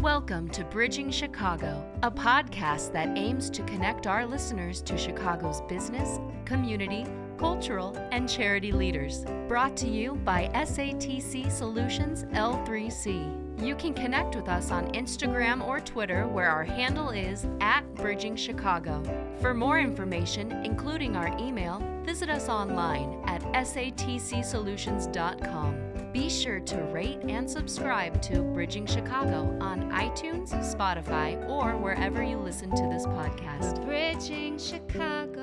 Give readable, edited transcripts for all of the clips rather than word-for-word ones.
Welcome to Bridging Chicago, a podcast that aims to connect our listeners to Chicago's business, community, cultural, and charity leaders. Brought to you by SATC Solutions L3C. You can connect with us on Instagram or Twitter, where our handle is @BridgingChicago. For more information, including our email, visit us online at satcsolutions.com. Be sure to rate and subscribe to Bridging Chicago on iTunes, Spotify, or wherever you listen to this podcast. Bridging Chicago.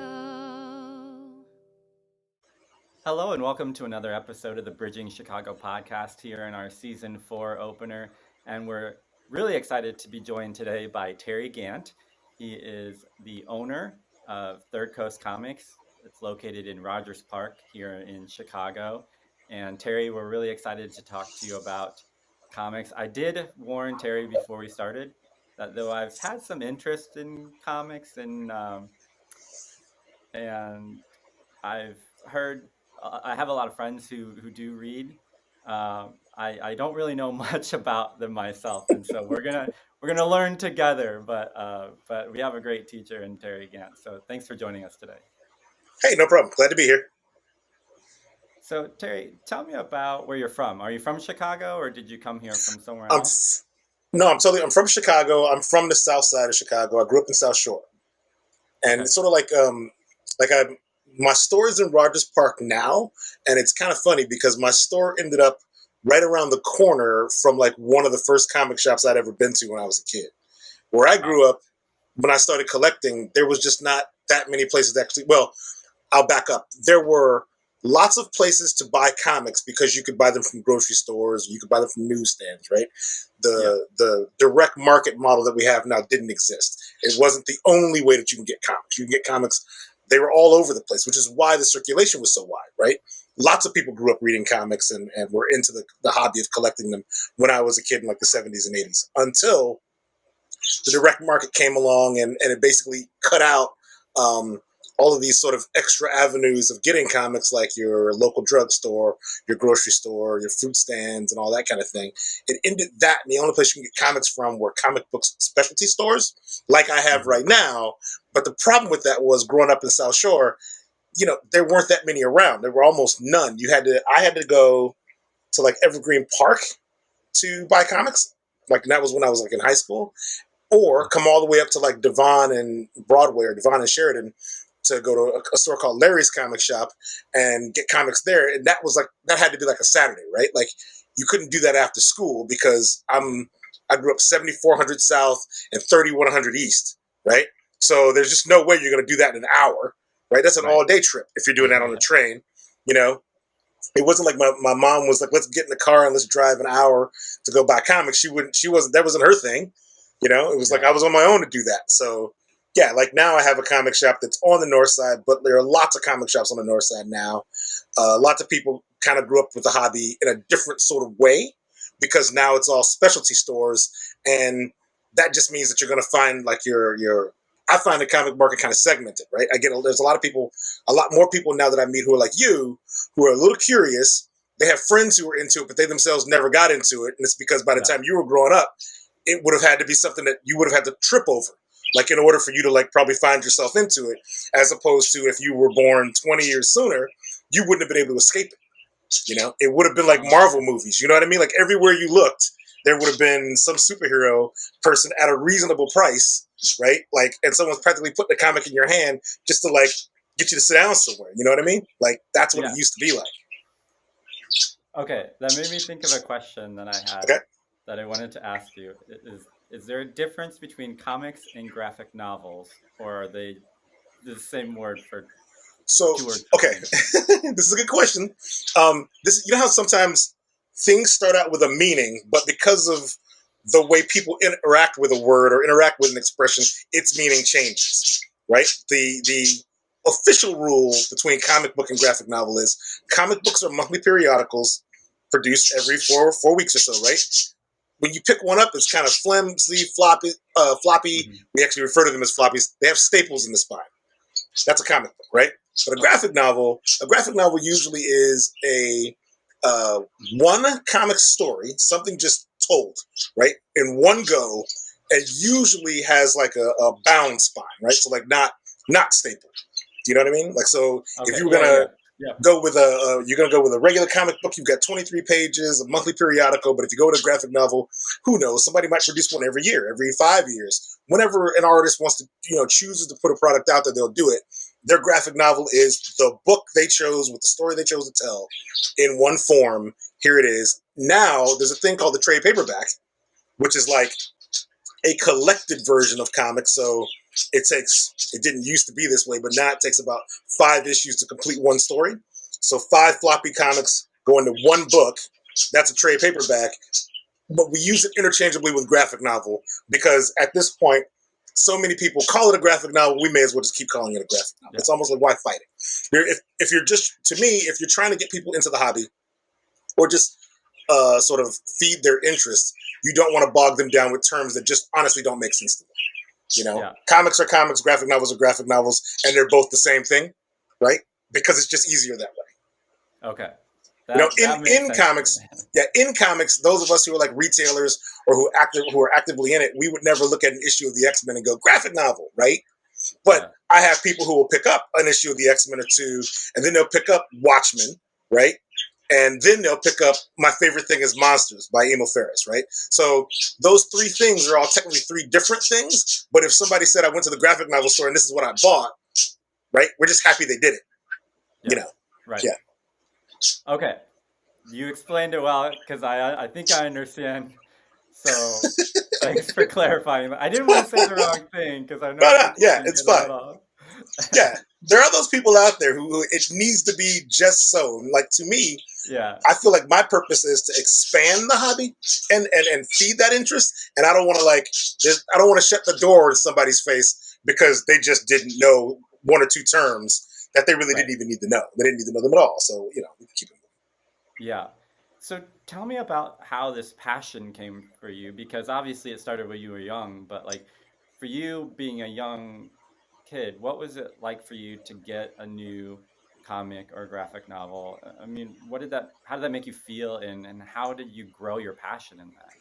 Hello and welcome to another episode of the Bridging Chicago podcast here in our Season 4 opener. And we're really excited to be joined today by Terry Gant. He is the owner of Third Coast Comics. It's located in Rogers Park here in Chicago. And Terry, we're really excited to talk to you about comics. I did warn Terry before we started that though I've had some interest in comics and I've heard, I have a lot of friends who do read. I don't really know much about them myself, and so we're gonna learn together. But we have a great teacher in Terry Gant. So thanks for joining us today. Hey, no problem. Glad to be here. So Terry, tell me about where you're from. Are you from Chicago, or did you come here from somewhere else? I'm from Chicago. I'm from the south side of Chicago. I grew up in South Shore, and it's sort of my store is in Rogers Park now, and it's kind of funny because my store ended up right around the corner from like one of the first comic shops I'd ever been to when I was a kid. Where I grew up, when I started collecting, there was just not that many places actually. Well, I'll back up. There were lots of places to buy comics because you could buy them from grocery stores, you could buy them from newsstands, right? The direct market model that we have now didn't exist. It wasn't the only way that you can get comics. You can get comics, they were all over the place, which is why the circulation was so wide, right? Lots of people grew up reading comics and were into the hobby of collecting them when I was a kid in like the 70s and 80s, until the direct market came along and it basically cut out all of these sort of extra avenues of getting comics, like your local drugstore, your grocery store, your fruit stands, and all that kind of thing. It ended that, and the only place you can get comics from were comic books specialty stores, like I have right now. But the problem with that was, growing up in South Shore, there weren't that many around. There were almost none. I had to go to like Evergreen Park to buy comics. Like, that was when I was like in high school, or come all the way up to like Devon and Broadway, or Devon and Sheridan, to go to a store called Larry's Comic Shop and get comics there. And that had to be like a Saturday, right? Like, you couldn't do that after school because I grew up 7400 South and 3100 East, right? So there's just no way you're going to do that in an hour, right? That's an all-day trip if you're doing that on a train, It wasn't like my mom was like, let's get in the car and let's drive an hour to go buy comics. That wasn't her thing. It was like I was on my own to do that. So yeah, like now I have a comic shop that's on the north side, but there are lots of comic shops on the north side now. Lots of people kind of grew up with the hobby in a different sort of way, because now it's all specialty stores, and that just means that you're going to find like I find the comic market kind of segmented, right? There's a lot more people now that I meet who are like you, who are a little curious. They have friends who are into it, but they themselves never got into it, and it's because by the time you were growing up, it would have had to be something that you would have had to trip over, like in order for you to like probably find yourself into it, as opposed to if you were born 20 years sooner, you wouldn't have been able to escape it. It would have been like Marvel movies. You know what I mean? Like, everywhere you looked, there would have been some superhero person at a reasonable price, right? Like, and someone's practically putting a comic in your hand just to like get you to sit down somewhere. You know what I mean? Like, that's what it used to be like. Okay, that made me think of a question that I had that I wanted to ask you. Is there a difference between comics and graphic novels, or are they the same word for two words? Okay, this is a good question. How sometimes things start out with a meaning, but because of the way people interact with a word or interact with an expression, its meaning changes, right? The official rule between comic book and graphic novel is comic books are monthly periodicals produced every four weeks or so, right? When you pick one up, it's kind of flimsy, floppy. We actually refer to them as floppies. They have staples in the spine. That's a comic book, right? But a graphic novel usually is a one comic story, something just told, right, in one go, and usually has like a bound spine, right? So like not stapled. Do you know what I mean? Like, so if Okay. you were Yeah. gonna Yeah. go with you're gonna go with a regular comic book, you've got 23 pages, a monthly periodical. But if you go with a graphic novel, who knows? Somebody might produce one every year, every 5 years. Whenever an artist wants to, chooses to put a product out there, they'll do it. Their graphic novel is the book they chose with the story they chose to tell in one form. Here it is. Now there's a thing called the trade paperback, which is like a collected version of comics. So it didn't used to be this way, but now it takes about 5 issues to complete one story. So 5 floppy comics go into one book. That's a trade paperback. But we use it interchangeably with graphic novel because at this point, so many people call it a graphic novel, we may as well just keep calling it a graphic novel. Yeah. It's almost like, why fight it? If you're just, to me, if you're trying to get people into the hobby or just sort of feed their interest, you don't want to bog them down with terms that just honestly don't make sense to them. Yeah. Comics are comics, graphic novels are graphic novels, and they're both the same thing, right? Because it's just easier that way. Okay. In comics, in comics, those of us who are like retailers or who are actively in it, we would never look at an issue of the X-Men and go graphic novel, right? But I have people who will pick up an issue of the X-Men or two, and then they'll pick up Watchmen, right? And then they'll pick up my favorite thing is Monsters by Emil Ferris, right? So those 3 things are all technically 3 different things. But if somebody said I went to the graphic novel store and this is what I bought, right? We're just happy they did it, Right. Yeah. Okay. You explained it well because I think I understand. So thanks for clarifying. I didn't want to say the wrong thing because I know. No, it's fine. Yeah, there are those people out there who it needs to be just so. Like to me, I feel like my purpose is to expand the hobby and feed that interest. And I don't want to shut the door in somebody's face because they just didn't know 1 or 2 terms that they really didn't even need to know. They didn't need to know them at all. So we can keep it moving. Yeah. So tell me about how this passion came for you, because obviously it started when you were young, but like for you being a young kid, what was it like for you to get a new comic or graphic novel? I mean, how did that make you feel, and how did you grow your passion in that?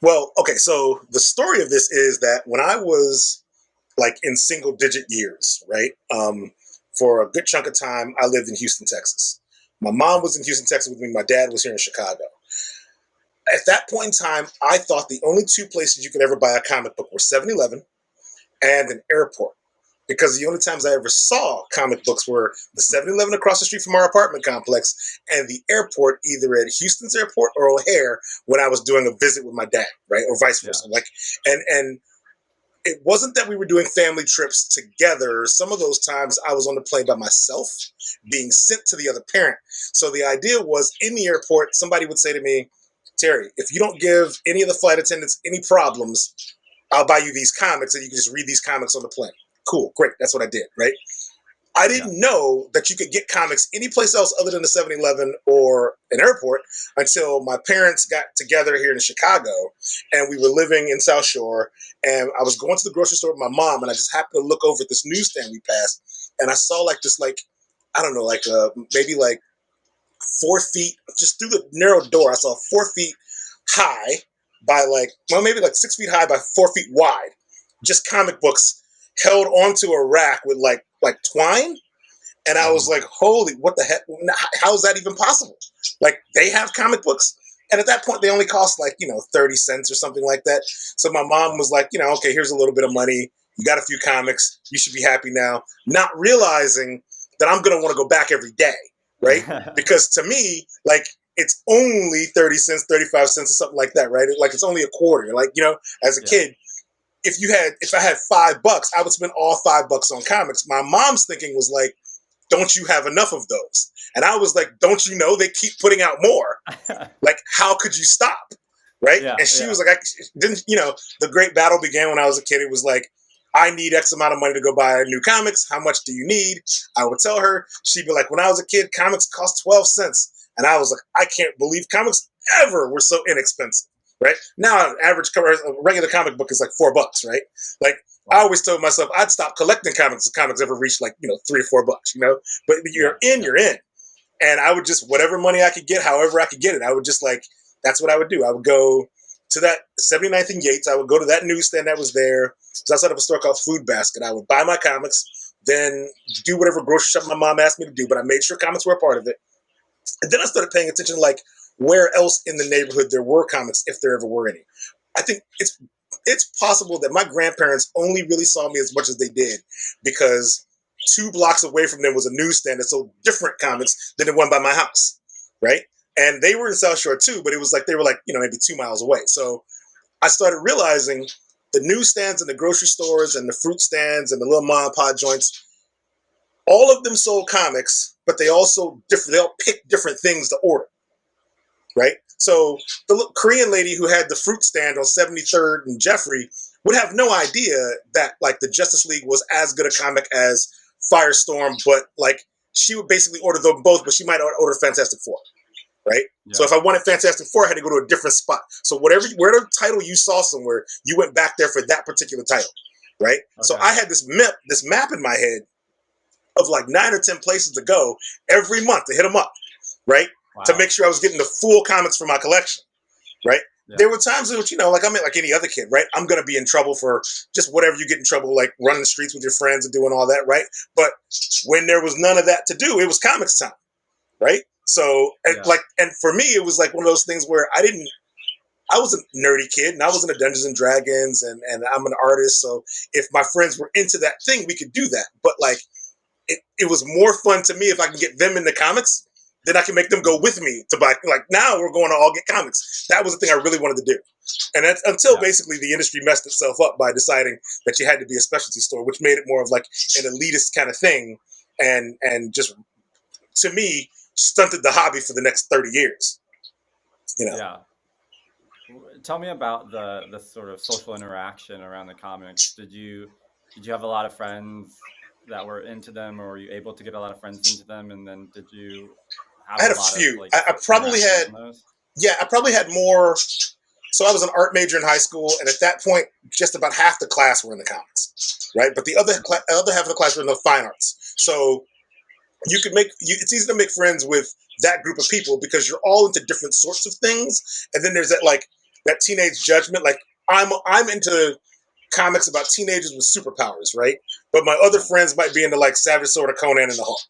Well, okay, so the story of this is that when I was like in single digit years, right? For a good chunk of time, I lived in Houston, Texas. My mom was in Houston, Texas with me. My dad was here in Chicago. At that point in time, I thought the only 2 places you could ever buy a comic book were 7-Eleven and an airport. Because the only times I ever saw comic books were the 7-Eleven across the street from our apartment complex and the airport, either at Houston's airport or O'Hare when I was doing a visit with my dad, right? Or vice versa. And it wasn't that we were doing family trips together. Some of those times I was on the plane by myself, being sent to the other parent. So the idea was in the airport, somebody would say to me, Terry, if you don't give any of the flight attendants any problems, I'll buy you these comics and you can just read these comics on the plane. Cool, great. That's what I did, right? I didn't know that you could get comics anyplace else other than the 7-Eleven or an airport until my parents got together here in Chicago and we were living in South Shore, and I was going to the grocery store with my mom, and I just happened to look over at this newsstand we passed, and I saw I don't know, maybe like 4 feet, just through the narrow door, I saw 4 feet high by maybe 6 feet high by 4 feet wide, just comic books held onto a rack with like twine. And I was like, holy, what the heck? How is that even possible? Like, they have comic books? And at that point, they only cost 30 cents or something like that. So my mom was like, okay, here's a little bit of money. You got a few comics. You should be happy now. Not realizing that I'm going to want to go back every day, right? Because to me, it's only 30 cents, 35 cents or something like that, right? It's only a quarter. As a kid, if I had $5, I would spend all $5 on comics. My mom's thinking was like, don't you have enough of those? And I was like, don't you know they keep putting out more? How could you stop? Right? And she was like, the great battle began when I was a kid. It was like, I need X amount of money to go buy new comics. How much do you need? I would tell her. She'd be like, when I was a kid, comics cost 12 cents. And I was like, I can't believe comics ever were so inexpensive. Right? Now, an average a regular comic book is like $4, right? I always told myself I'd stop collecting comics if comics ever reached $3 or $4, But you're in. And I would just, whatever money I could get, however I could get it, I would just like, that's what I would do. I would go to that 79th and Yates. I would go to that newsstand that was there. So outside of a store called Food Basket. I would buy my comics, then do whatever grocery shopping my mom asked me to do, but I made sure comics were a part of it. And then I started paying attention to like where else in the neighborhood there were comics, if there ever were any. I think it's possible that my grandparents only really saw me as much as they did because 2 blocks away from them was a newsstand that sold different comics than the one by my house, right? And they were in South Shore too, but it was like they were like, maybe 2 miles away. So I started realizing the newsstands and the grocery stores and the fruit stands and the little mom and pop joints, all of them sold comics, but they all picked different things to order, right? So the Korean lady who had the fruit stand on 73rd and Jeffrey would have no idea that like the Justice League was as good a comic as Firestorm, but like she would basically order them both, but she might order Fantastic Four, right? Yeah. So if I wanted Fantastic Four, I had to go to a different spot. So whatever title you saw somewhere, you went back there for that particular title, right? Okay. So I had this map in my head of like 9 or 10 places to go every month to hit them up, right? Wow. To make sure I was getting the full comics for my collection, right? Yeah. There were times in which, like I'm like any other kid, right? I'm going to be in trouble for just whatever you get in trouble, like running the streets with your friends and doing all that, right? But when there was none of that to do, it was comics time, right? So, and for me, it was like one of those things where I was a nerdy kid and I was into Dungeons and Dragons and I'm an artist. So if my friends were into that thing, we could do that. But like, it was more fun to me if I can get them into comics, then I can make them go with me to buy. Like now we're going to all get comics. That was the thing I really wanted to do. And that's until basically the industry messed itself up by deciding that you had to be a specialty store, which made it more of like an elitist kind of thing. And just, to me, stunted the hobby for the next 30 years. Yeah. Tell me about the sort of social interaction around the comics. Did you have a lot of friends that were into them, or were you able to get a lot of friends into them? And then did you have I had a few. I probably had more. So I was an art major in high school, and at that point, just about half the class were in the comics, right? But the other half of the class were in the fine arts. So it's easy to make friends with that group of people because you're all into different sorts of things. And then there's that teenage judgment. Like I'm into comics about teenagers with superpowers, right? But my other friends might be into like Savage Sword or Conan and the Hulk.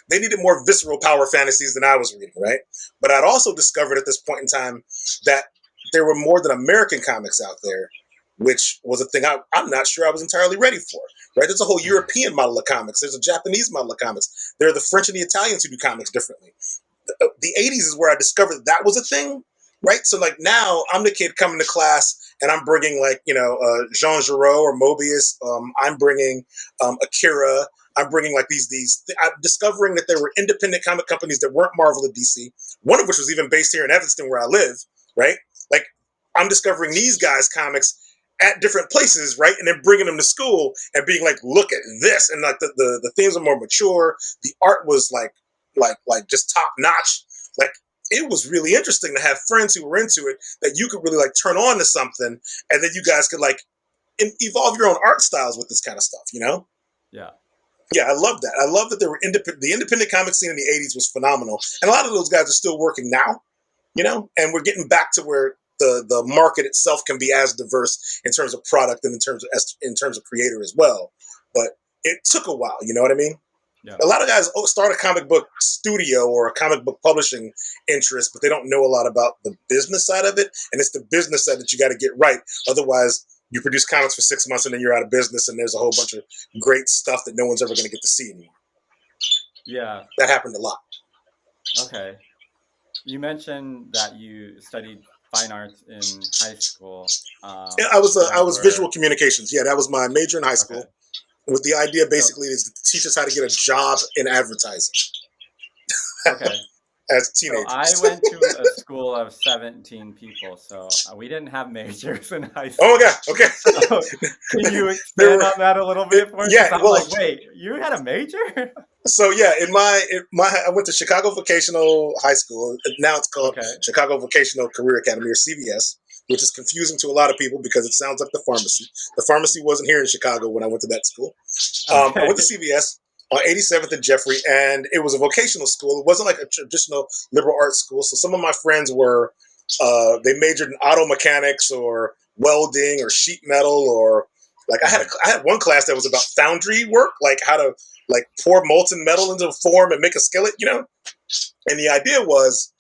They needed more visceral power fantasies than I was reading, right? But I'd also discovered at this point in time that there were more than American comics out there, which was a thing I'm not sure I was entirely ready for, right? There's a whole European model of comics. There's a Japanese model of comics. There are the French and the Italians who do comics differently. The 80s is where I discovered that was a thing, right? So like now I'm the kid coming to class and I'm bringing like, Jean Giraud or Mobius. I'm bringing Akira. I'm bringing like I'm discovering that there were independent comic companies that weren't Marvel or DC, one of which was even based here in Evanston where I live, right? Like I'm discovering these guys' comics at different places, right? And then bringing them to school and being like, look at this. And like the themes are more mature. The art was like just top notch. Like it was really interesting to have friends who were into it that you could really like turn on to something. And then you guys could like evolve your own art styles with this kind of stuff, Yeah. Yeah, I love that. I love that there were the independent comic scene in the 80s was phenomenal. And a lot of those guys are still working now, and we're getting back to where the market itself can be as diverse in terms of product and in terms of creator as well. But it took a while, you know what I mean? Yeah. A lot of guys start a comic book studio or a comic book publishing interest, but they don't know a lot about the business side of it. And it's the business side that you got to get right. Otherwise, you produce comics for 6 months and then you're out of business and there's a whole bunch of great stuff that no one's ever going to get to see anymore. Yeah. That happened a lot. Okay. You mentioned that you studied fine arts in high school. Yeah, I was visual communications. Yeah, that was my major in high school. Okay. With the idea basically is to teach us how to get a job in advertising. Okay. As teenagers. So I went to a school of 17 people, so we didn't have majors in high school. Oh my God, okay. So can you expand on that a little bit for me? Yeah, well, like, wait, you had a major? So yeah, I went to Chicago Vocational High School. Now it's called Chicago Vocational Career Academy, or CVS, which is confusing to a lot of people because it sounds like the pharmacy. The pharmacy wasn't here in Chicago when I went to that school. I went to CVS. on 87th and Jeffrey, and it was a vocational school. It wasn't like a traditional liberal arts school. So some of my friends were, they majored in auto mechanics or welding or sheet metal, or like I had one class that was about foundry work, like how to like pour molten metal into a form and make a skillet, you know? And the idea was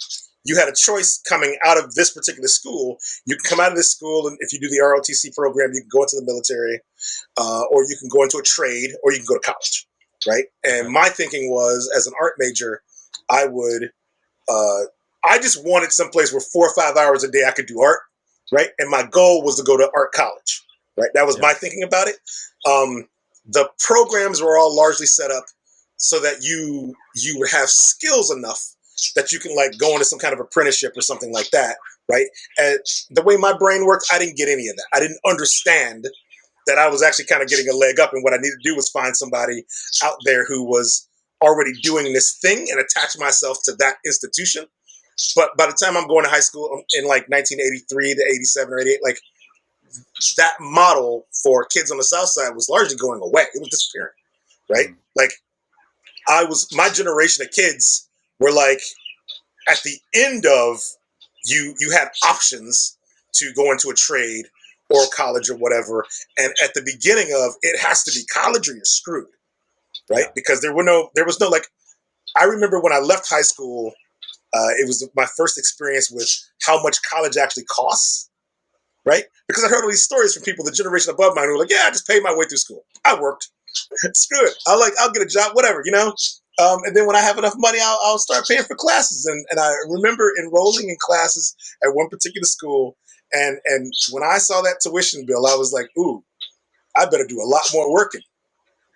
you had a choice coming out of this particular school. You can come out of this school, and if you do the ROTC program, you can go into the military, or you can go into a trade, or you can go to college, right? And my thinking was, as an art major, I would, I just wanted someplace where 4 or 5 hours a day I could do art, right? And my goal was to go to art college, right? That was my thinking about it. The programs were all largely set up so that you would have skills enough that you can like go into some kind of apprenticeship or something like that, right? And the way my brain worked, I didn't get any of that. I didn't understand that I was actually kind of getting a leg up, and what I needed to do was find somebody out there who was already doing this thing and attach myself to that institution. But by the time I'm going to high school in like 1983 to 87 or 88, like that model for kids on the South Side was largely going away. It was disappearing, right? Like my generation of kids were like at the end of you had options to go into a trade or college or whatever. And at the beginning of it has to be college or you're screwed, right? Because there was no like, I remember when I left high school, it was my first experience with how much college actually costs, right? Because I heard all these stories from people, the generation above mine, who were like, yeah, I just paid my way through school. I worked. Screw it. I'll get a job, whatever, you know? And then when I have enough money, I'll start paying for classes. And I remember enrolling in classes at one particular school. And when I saw that tuition bill, I was like, ooh, I better do a lot more working.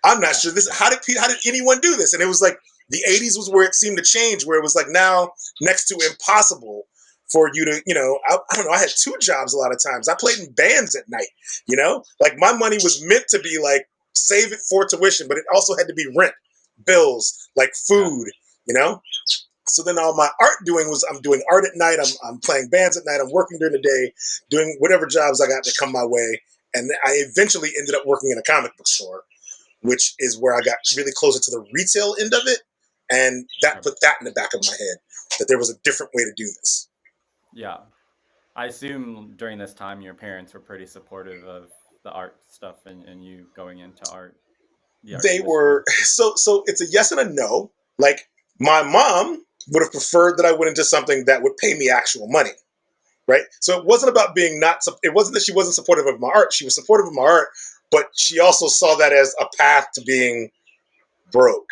I'm not sure how did anyone do this? And it was like the 80s was where it seemed to change, where it was like now next to impossible for you to, you know, I don't know, I had 2 jobs a lot of times. I played in bands at night, you know? Like my money was meant to be like, save it for tuition, but it also had to be rent, bills, like food, you know? So then all my art doing was I'm doing art at night, I'm playing bands at night, I'm working during the day, doing whatever jobs I got to come my way. And I eventually ended up working in a comic book store, which is where I got really closer to the retail end of it. And that put that in the back of my head, that there was a different way to do this. Yeah. I assume during this time your parents were pretty supportive of the art stuff and you going into art. They were, so it's a yes and a no. Like my mom would have preferred that I went into something that would pay me actual money, right? So it wasn't about it wasn't that she wasn't supportive of my art. She was supportive of my art, but she also saw that as a path to being broke.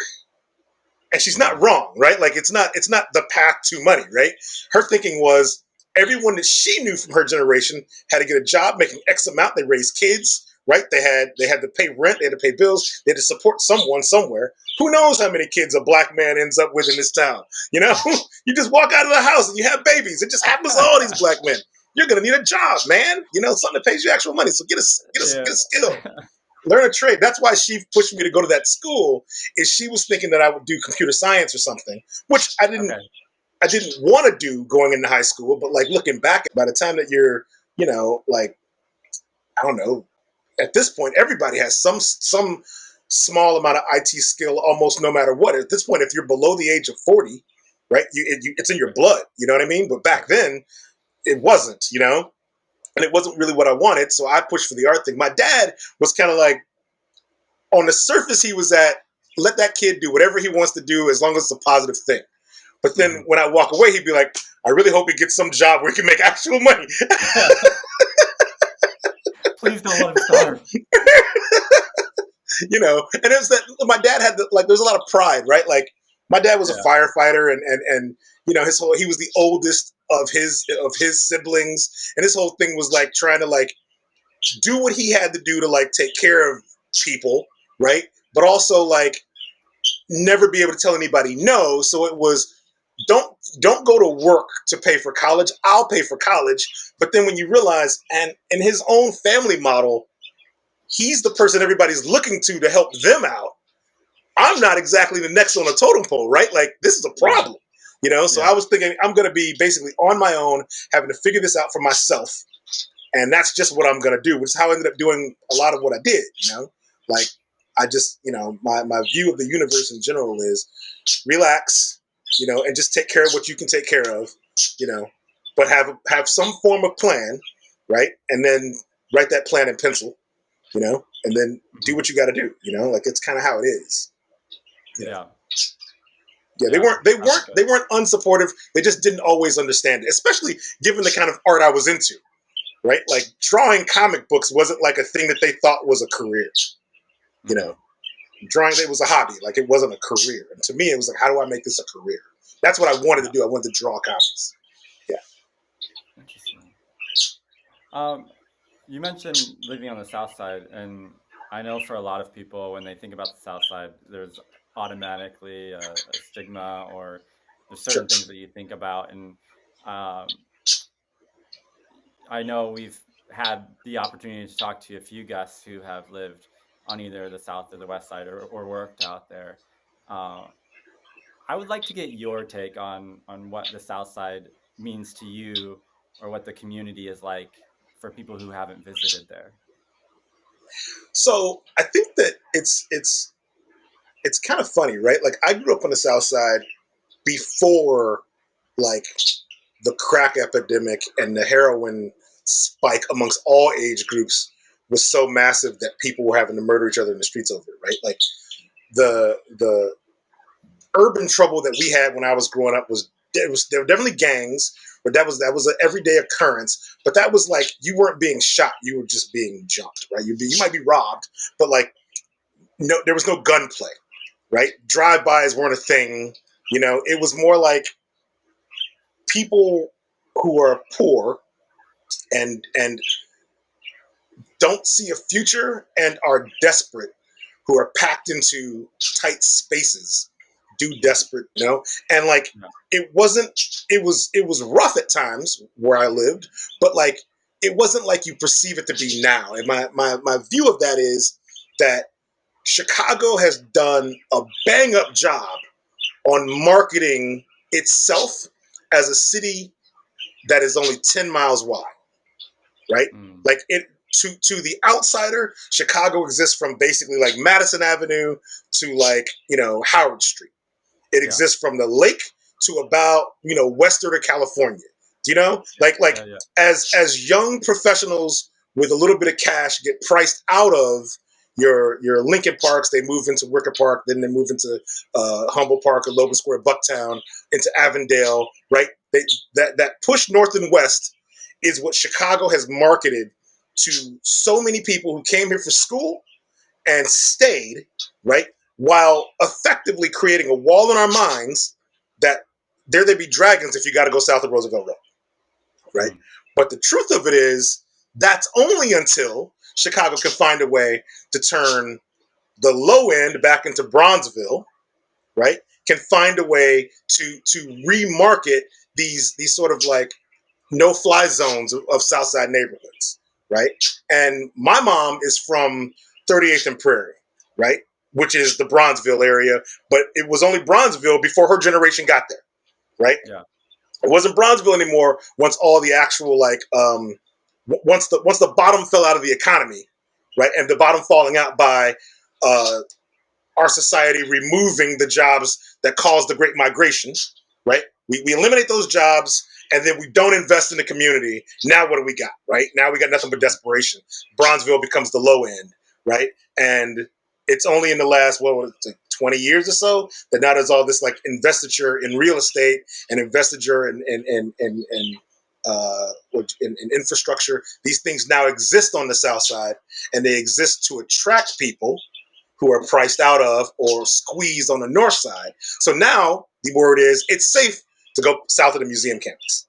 And she's not wrong, right? Like it's not the path to money, right? Her thinking was everyone that she knew from her generation had to get a job making X amount. They raised kids, right? They had to pay rent, they had to pay bills, they had to support someone somewhere. Who knows how many kids a black man ends up with in this town? You know, you just walk out of the house and you have babies. It just happens to all these black men. You're gonna need a job, man. You know, something that pays you actual money. So get a skill. Learn a trade. That's why she pushed me to go to that school. Is she was thinking that I would do computer science or something, which I didn't. I didn't want to do going into high school. But like looking back, by the time that you're, you know, like I don't know, at this point, everybody has some small amount of IT skill, almost no matter what. At this point, if you're below the age of 40, right, it's in your blood. You know what I mean? But back then, it wasn't. You know. And it wasn't really what I wanted, so I pushed for the art thing. My dad was kind of like, on the surface, he was let that kid do whatever he wants to do as long as it's a positive thing. But then when I walk away, he'd be like, I really hope he gets some job where he can make actual money. Please don't let him starve. You know, and it was that my dad had there's a lot of pride, right? Like my dad was a firefighter, and you know he was the oldest of his siblings, and his whole thing was like trying to like do what he had to do to like take care of people, right? But also like never be able to tell anybody no. So it was don't go to work to pay for college. I'll pay for college. But then when you realize, and in his own family model, he's the person everybody's looking to help them out. I'm not exactly the next on the totem pole, right? Like this is a problem, you know? So I was thinking I'm going to be basically on my own, having to figure this out for myself. And that's just what I'm going to do, which is how I ended up doing a lot of what I did, you know? Like I just, my view of the universe in general is relax, and just take care of what you can take care of, but have some form of plan, right? And then write that plan in pencil, and then do what you got to do, like it's kind of how it is. Yeah. Yeah, Yeah, they that's weren't good. they weren't unsupportive. They just didn't always understand it, especially given the kind of art I was into, right? Like drawing comic books wasn't like a thing that they thought was a career, you know. Drawing it was a hobby, like it wasn't a career. And to me, it was like, how do I make this a career? That's what I wanted to do. I wanted to draw comics. Yeah. Interesting. You mentioned living on the South Side, and I know for a lot of people, when they think about the South Side, there's automatically a stigma, or there's Sure. certain things that you think about. And um, I know we've had the opportunity to talk to a few guests who have lived on either the South or the West Side, or worked out there. Uh, I would like to get your take on what the South Side means to you, or what the community is like for people who haven't visited there. So I think that it's kind of funny, right? Like I grew up on the South Side before like the crack epidemic and the heroin spike amongst all age groups was so massive that people were having to murder each other in the streets over it, right? Like the urban trouble that we had when I was growing up there were definitely gangs, but that was an everyday occurrence. But that was like you weren't being shot; you were just being jumped, right? You might be robbed, but like no, there was no gunplay, right? Drive-bys weren't a thing. It was more like people who are poor and don't see a future and are desperate, who are packed into tight spaces, do desperate, and like Yeah. it was rough at times where I lived, but like it wasn't like you perceive it to be now. And my view of that is that Chicago has done a bang up job on marketing itself as a city that is only 10 miles wide, right? Mm. Like it to the outsider, Chicago exists from basically like Madison Avenue to like, Howard Street. It Yeah. exists from the lake to about, western of California. Do you know? Like Yeah. Yeah. as young professionals with a little bit of cash get priced out of your Lincoln Parks, they move into Wicker Park, then they move into Humboldt Park or Logan Square, Bucktown, into Avondale, right? That push north and west is what Chicago has marketed to so many people who came here for school and stayed, right? While effectively creating a wall in our minds that there be dragons if you got to go south of Roosevelt Road, right? Mm. But the truth of it is that's only until Chicago can find a way to turn the low end back into Bronzeville, right? Can find a way to remarket these sort of like no-fly zones of Southside neighborhoods, right? And my mom is from 38th and Prairie, right? Which is the Bronzeville area, but it was only Bronzeville before her generation got there, right? Yeah. It wasn't Bronzeville anymore once all the actual like once the bottom fell out of the economy, right? And the bottom falling out by uh, our society removing the jobs that caused the Great Migration, right? We eliminate those jobs and then we don't invest in the community. Now what do we got, right? Now we got nothing but desperation. Bronzeville becomes the low end, right? And it's only in the last, 20 years or so that now there's all this like investiture in real estate and investiture in infrastructure. These things now exist on the South Side, and they exist to attract people who are priced out of or squeezed on the north side. So now the word is it's safe to go south of the museum campus,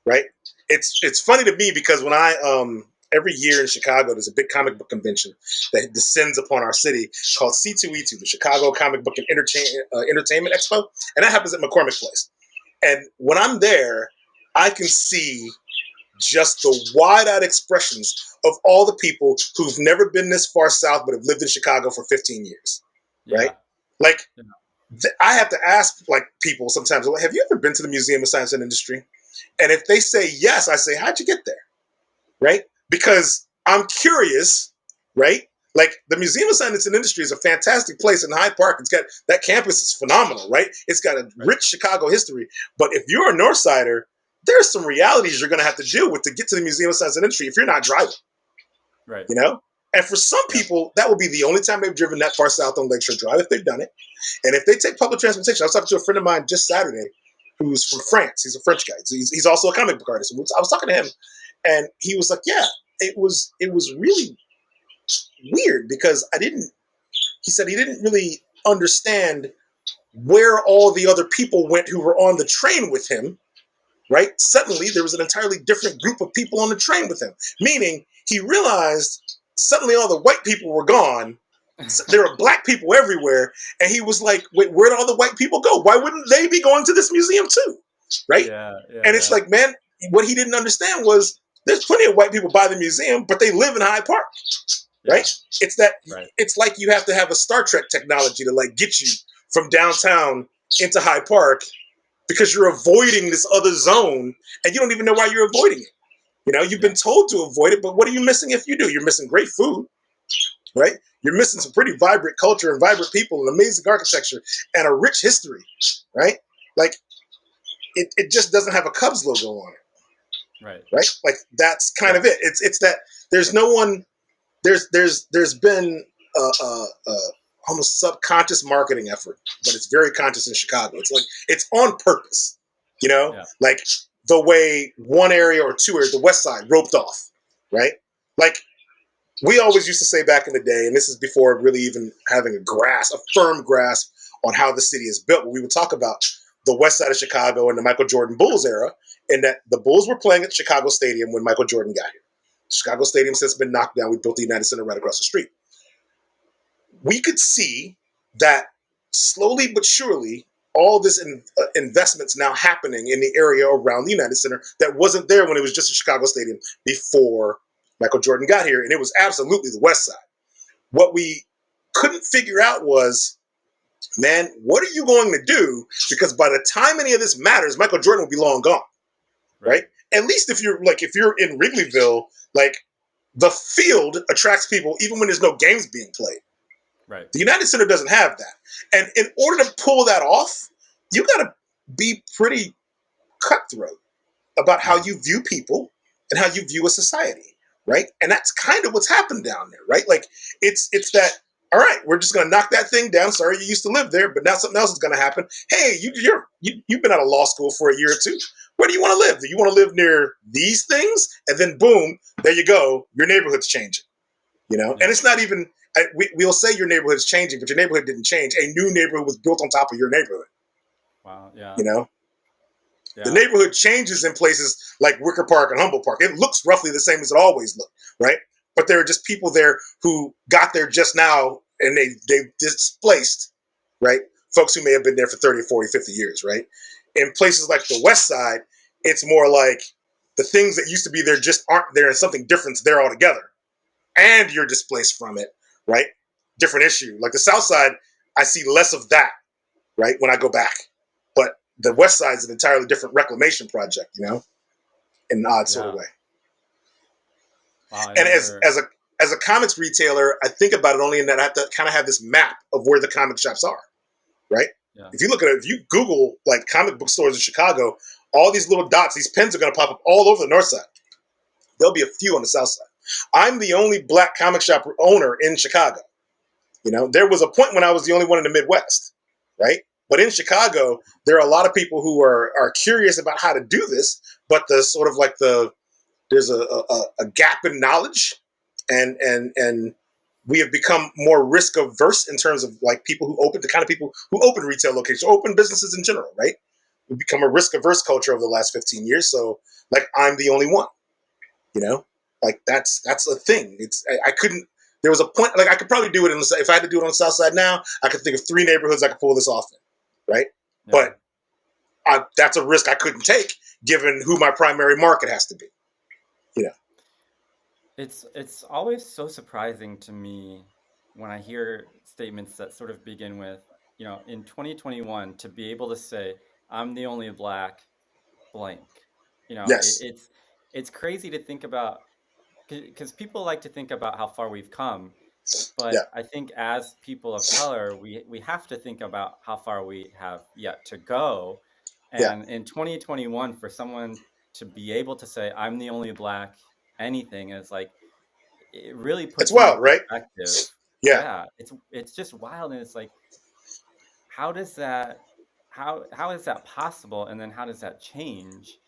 right? It's funny to me because when I every year in Chicago there's a big comic book convention that descends upon our city called C2E2, the Chicago Comic Book and Entertainment Expo, and that happens at McCormick Place. And when I'm there, I can see just the wide-eyed expressions of all the people who've never been this far south but have lived in Chicago for 15 years, right? Yeah. Like, Yeah. I have to ask like people sometimes, have you ever been to the Museum of Science and Industry? And if they say yes, I say, how'd you get there, right? Because I'm curious, right? Like the Museum of Science and Industry is a fantastic place in Hyde Park. It's got that campus is phenomenal, right? It's got a rich Chicago history. But if you're a North Sider, there's some realities you're going to have to deal with to get to the Museum of Science and Industry if you're not driving. Right. You know? And for some people, that will be the only time they've driven that far south on Lakeshore Drive if they've done it. And if they take public transportation, I was talking to a friend of mine just Saturday who's from France. He's a French guy. He's also a comic book artist. I was talking to him, and he was like, "Yeah, it was really weird because he said he didn't really understand where all the other people went who were on the train with him, right? Suddenly there was an entirely different group of people on the train with him, meaning he realized suddenly all the white people were gone. There were black people everywhere. And he was like, wait, where did all the white people go? Why wouldn't they be going to this museum too? Right? And it's like, man, what he didn't understand was there's plenty of white people by the museum, but they live in Hyde Park. Right? It's that it's like you have to have a Star Trek technology to like get you from downtown into Hyde Park because you're avoiding this other zone and you don't even know why you're avoiding it. You know, you've been told to avoid it, but what are you missing if you do? You're missing great food, right? You're missing some pretty vibrant culture and vibrant people and amazing architecture and a rich history, right? Like it just doesn't have a Cubs logo on it. Right? Like that's kind of it. It's that there's no one there's been a almost subconscious marketing effort, but it's very conscious in Chicago. It's like it's on purpose, you know, like the way one area or two areas, the West Side, roped off, right? Like we always used to say back in the day, and this is before really even having a firm grasp on how the city is built. We would talk about the West Side of Chicago and the Michael Jordan Bulls era, and that the Bulls were playing at Chicago Stadium when Michael Jordan got here. Chicago Stadium since been knocked down. We built the United Center right across the street. We could see that slowly but surely, all this investment's now happening in the area around the United Center that wasn't there when it was just a Chicago Stadium before Michael Jordan got here, and it was absolutely the West Side. What we couldn't figure out was, man, what are you going to do? Because by the time any of this matters, Michael Jordan will be long gone, right? At least if you're in Wrigleyville, like the field attracts people even when there's no games being played. Right. The United Center doesn't have that. And in order to pull that off, you got to be pretty cutthroat about how you view people and how you view a society, right? And that's kind of what's happened down there, right? Like it's that, all right, we're just going to knock that thing down. Sorry, you used to live there, but now something else is going to happen. Hey, you've been out of law school for a year or two. Where do you want to live? Do you want to live near these things? And then boom, there you go. Your neighborhood's changing, you know? And it's not even, we'll say your neighborhood's changing, but your neighborhood didn't change. A new neighborhood was built on top of your neighborhood. Wow, yeah. You know? Yeah. The neighborhood changes in places like Wicker Park and Humboldt Park. It looks roughly the same as it always looked, right? But there are just people there who got there just now and they displaced, right? Folks who may have been there for 30, 40, 50 years, right? In places like the West Side, it's more like the things that used to be there just aren't there and something different's there altogether. And you're displaced from it, right? Different issue. Like the South Side, I see less of that, right, when I go back. But the West Side is an entirely different reclamation project, you know, in an odd sort of way. Wow, and as a comics retailer, I think about it only in that I have to kind of have this map of where the comic shops are, right? Yeah. If you look at it, if you Google like comic book stores in Chicago, all these little dots, these pins are going to pop up all over the North Side. There'll be a few on the South Side. I'm the only black comic shop owner in Chicago. You know, there was a point when I was the only one in the Midwest, right? But in Chicago, there are a lot of people who are curious about how to do this, but the sort of like there's a gap in knowledge, and we have become more risk averse in terms of like people who open, the kind of people who open retail locations, open businesses in general, right? We've become a risk averse culture over the last 15 years. So like I'm the only one, you know, like that's a thing. I couldn't. There was a point like I could probably do it if I had to do it on the South Side now. I could think of 3 neighborhoods I could pull this off in, right? Yeah. But that's a risk I couldn't take given who my primary market has to be. You know, it's always so surprising to me when I hear statements that sort of begin with, you know, in 2021 to be able to say I'm the only black blank. You know, yes. It's crazy to think about because people like to think about how far we've come, Yeah. But I think as people of color, we have to think about how far we have yet to go. Yeah. And in 2021, for someone to be able to say, I'm the only Black anything, is like, it really It's puts into wild, right? perspective. Yeah. Yeah, it's just wild. And it's like, how does that, how is that possible? And then how does that change?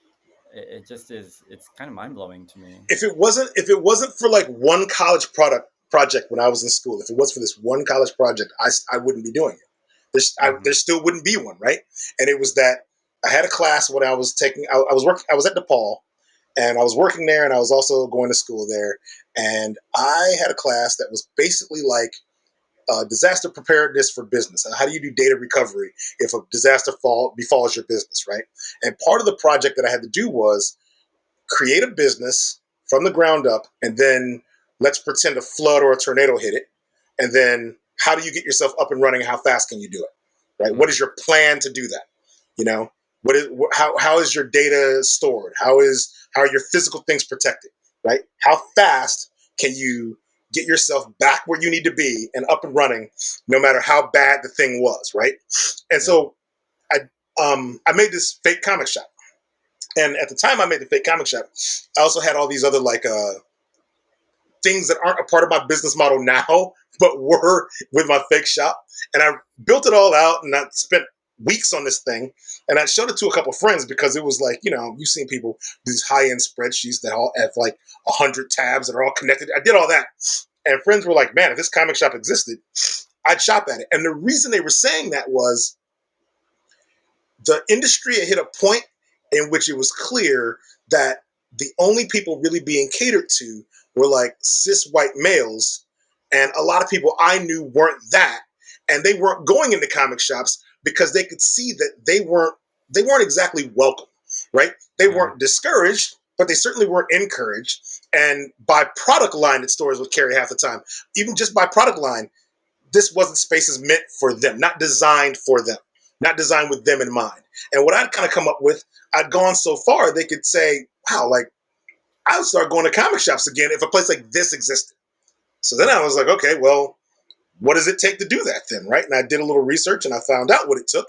It just is, it's kind of mind blowing to me. If it wasn't for like one college project when I was in school, if it was for this one college project, I wouldn't be doing it. There Hmm. still wouldn't be one, right? And it was that I had a class when I was taking. I was working. I was at DePaul, and I was working there, and I was also going to school there. And I had a class that was basically like disaster preparedness for business. How do you do data recovery if a disaster befalls your business, right? And part of the project that I had to do was create a business from the ground up, and then let's pretend a flood or a tornado hit it. And then how do you get yourself up and running? How fast can you do it? Right? What is your plan to do that? You know, how is your data stored? How are your physical things protected? Right? How fast can you get yourself back where you need to be and up and running, no matter how bad the thing was? Right? And Yeah. so I made this fake comic shop. And at the time I made the fake comic shop, I also had all these other like things that aren't a part of my business model now, but were with my fake shop. And I built it all out, and I spent weeks on this thing. And I showed it to a couple of friends because it was like, you've seen people these high end spreadsheets that all have like 100 tabs that are all connected. I did all that, and friends were like, "Man, if this comic shop existed, I'd shop at it." And the reason they were saying that was the industry had hit a point in which it was clear that the only people really being catered to were like cis white males. And a lot of people I knew weren't that. And they weren't going into comic shops because they could see that they weren't exactly welcome, right? They Yeah. weren't discouraged, but they certainly weren't encouraged. And by product line that stores would carry half the time, even just by product line, this wasn't spaces meant for them, not designed for them, not designed with them in mind. And what I'd kind of come up with, I'd gone so far they could say, wow, like I would start going to comic shops again if a place like this existed. So then I Right. was like, okay, well, what does it take to do that then, right? And I did a little research and I found out what it took,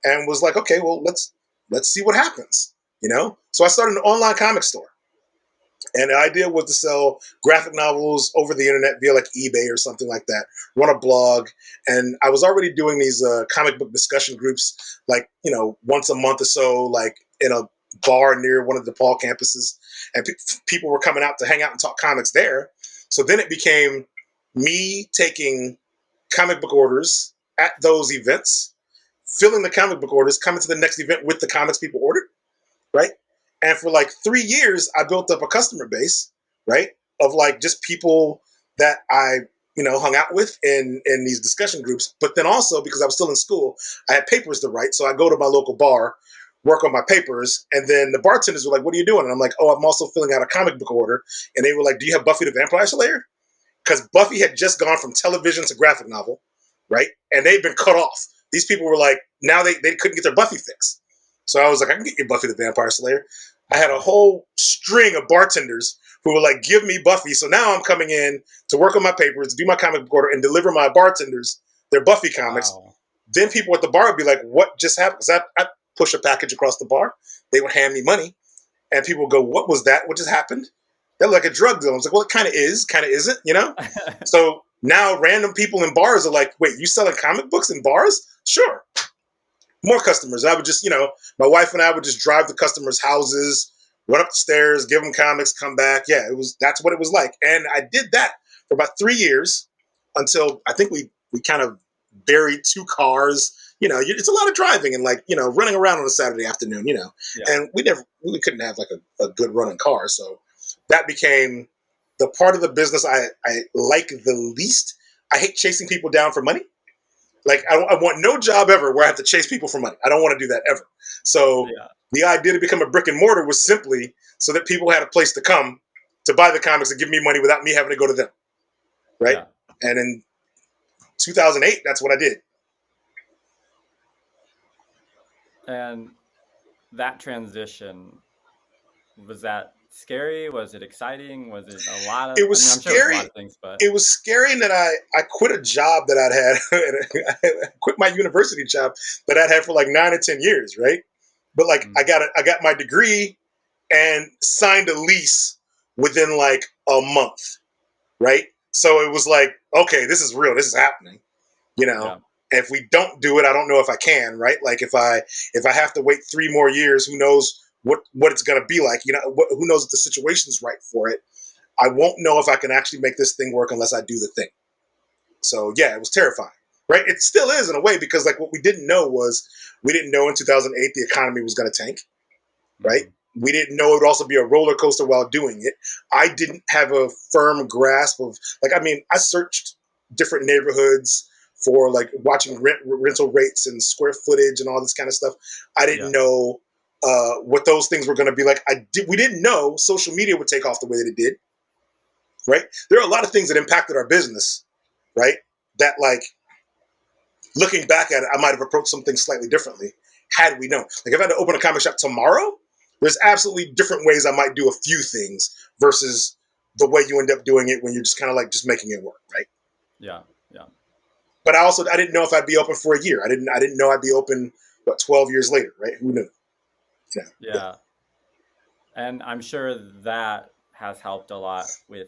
and was like, okay, well, let's see what happens, So I started an online comic store. And the idea was to sell graphic novels over the internet via like eBay or something like that, run a blog. And I was already doing these comic book discussion groups, like, once a month or so, like in a bar near one of the DePaul campuses. And people were coming out to hang out and talk comics there. So then it became me taking comic book orders at those events, filling the comic book orders, coming to the next event with the comics people ordered, right? And for like 3 years, I built up a customer base, right, of like just people that I, hung out with in these discussion groups. But then also because I was still in school, I had papers to write, so I go to my local bar, work on my papers, and then the bartenders were like, "What are you doing?" And I'm like, "Oh, I'm also filling out a comic book order." And they were like, "Do you have Buffy the Vampire Slayer?" Because Buffy had just gone from television to graphic novel, right? And they'd been cut off. These people were like, now they couldn't get their Buffy fix. So I was like, I can get you Buffy the Vampire Slayer. I had a whole string of bartenders who were like, give me Buffy. So now I'm coming in to work on my papers, do my comic book order, and deliver my bartenders their Buffy comics. Wow. Then people at the bar would be like, what just happened? Because I push a package across the bar. They would hand me money. And people would go, what was that? What just happened? They're like a drug deal. I was like, well, it kind of is, kind of isn't. So now random people in bars are like, wait, you selling comic books in bars? Sure. More customers. I would just, my wife and I would just drive to customers' houses, run up the stairs, give them comics, come back. Yeah, that's what it was like. And I did that for about 3 years until I think we kind of buried two cars. It's a lot of driving and like, running around on a Saturday afternoon. Yeah. And we couldn't have like a good running car. So that became the part of the business I like the least. I hate chasing people down for money. Like I want no job ever where I have to chase people for money. I don't want to do that ever. So Yeah. the idea to become a brick and mortar was simply so that people had a place to come to buy the comics and give me money without me having to go to them. Right. Yeah. And in 2008, that's what I did. And that transition, was that scary? Was it exciting? Was it a lot of? It was I'm sure it was a lot scary. of things, but It was scary in that I quit a job that I'd had. I quit my university job that I'd had for like 9 or 10 years, right? But like mm, I got my degree and signed a lease within like a month, right? So it was like, okay, this is real. This is happening, you know. yeah, If we don't do it, I don't know if I can, right? Like if I have to wait 3 more years, who knows what it's gonna be like? You know, who knows if the situation's right for it? I won't know if I can actually make this thing work unless I do the thing. So yeah, it was terrifying, right? It still is in a way because like what we didn't know was we didn't know in 2008 the economy was going to tank, right? hmm We didn't know it would also be a roller coaster while doing it. I didn't have a firm grasp of like I mean I searched different neighborhoods for like watching rental rates and square footage and all this kind of stuff. I yeah, didn't know what those things were going to be like. We didn't know social media would take off the way that it did, right? There are a lot of things that impacted our business, right? That like looking back at it, I might have approached something slightly differently had we known. Like if I had to open a comic shop tomorrow, there's absolutely different ways I might do a few things versus the way you end up doing it when you're just kind of like just making it work, right? yeah, yeah, But I didn't know if I'd be open for a year. I didn't know I'd be open 12 years later, right? Who knew? Yeah. yeah. And I'm sure that has helped a lot with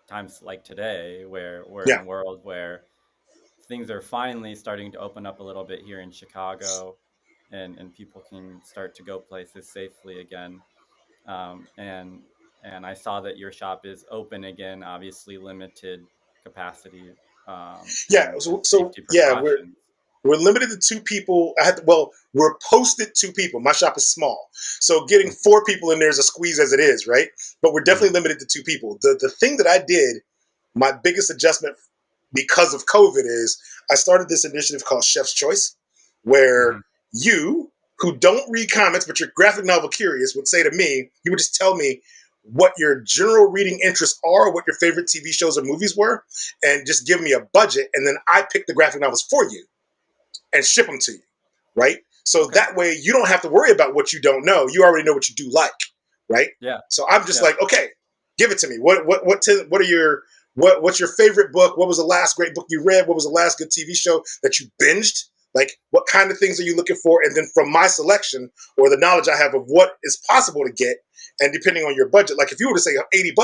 times like today, where we're in Yeah. a world where things are finally starting to open up a little bit here in Chicago, and people can start to go places safely again. And I saw that your shop is open again, obviously limited capacity, Yeah. and So safety yeah, precautions. we're limited to 2 people. We're posted 2 people. My shop is small, so getting 4 people in there is a squeeze as it is, right? But we're Mm-hmm. definitely limited to 2 people. The thing that I did, my biggest adjustment because of COVID is I started this initiative called Chef's Choice, where Mm-hmm. you who don't read comics but you're graphic novel curious would say to me, you would just tell me what your general reading interests are, what your favorite TV shows or movies were, and just give me a budget, and then I pick the graphic novels for you and ship them to you, right? So Okay. that way you don't have to worry about what you don't know. You already know what you do like, right? Yeah. So I'm just Yeah. like, okay, give it to me. What are your what's your favorite book? What was the last great book you read? What was the last good TV show that you binged? Like, what kind of things are you looking for? And then from my selection or the knowledge I have of what is possible to get, and depending on your budget, like if you were to say $80,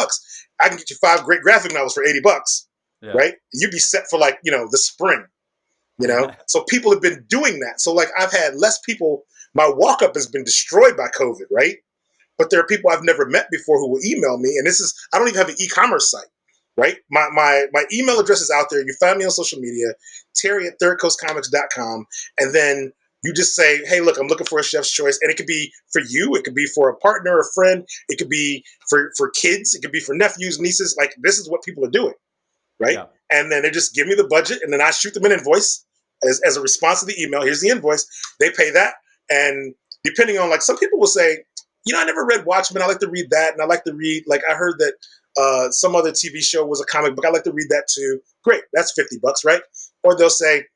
I can get you 5 great graphic novels for $80, Yeah. right? You'd be set for like the spring. So people have been doing that. So like I've had less people. My walk up has been destroyed by COVID, right? But there are people I've never met before who will email me, and this is I don't even have an e-commerce site, right? My email address is out there. You find me on social media, Terry at thirdcoastcomics.com, and then you just say, hey, look, I'm looking for a chef's choice, and it could be for you, it could be for a partner, a friend, it could be for kids, it could be for nephews, nieces. Like this is what people are doing, right? Yeah. And then they just give me the budget, and then I shoot them an invoice as a response to the email. Here's the invoice. They pay that, and depending on like some people will say, I never read Watchmen. I like to read that, and I like to read like I heard that some other TV show was a comic book. I like to read that too. Great, that's $50, right? Or they'll say,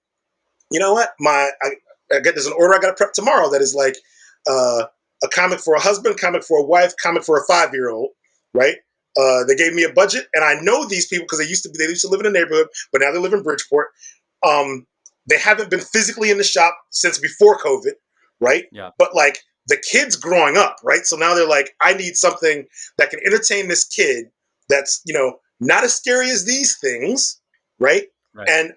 you know what, I get there's an order I got to prep tomorrow that is like a comic for a husband, comic for a wife, comic for a 5-year-old, right? They gave me a budget, and I know these people because they used to live in a neighborhood, but now they live in Bridgeport. They haven't been physically in the shop since before COVID, right? Yeah. But like the kids growing up, right? So now they're like, I need something that can entertain this kid that's not as scary as these things, right? Right. And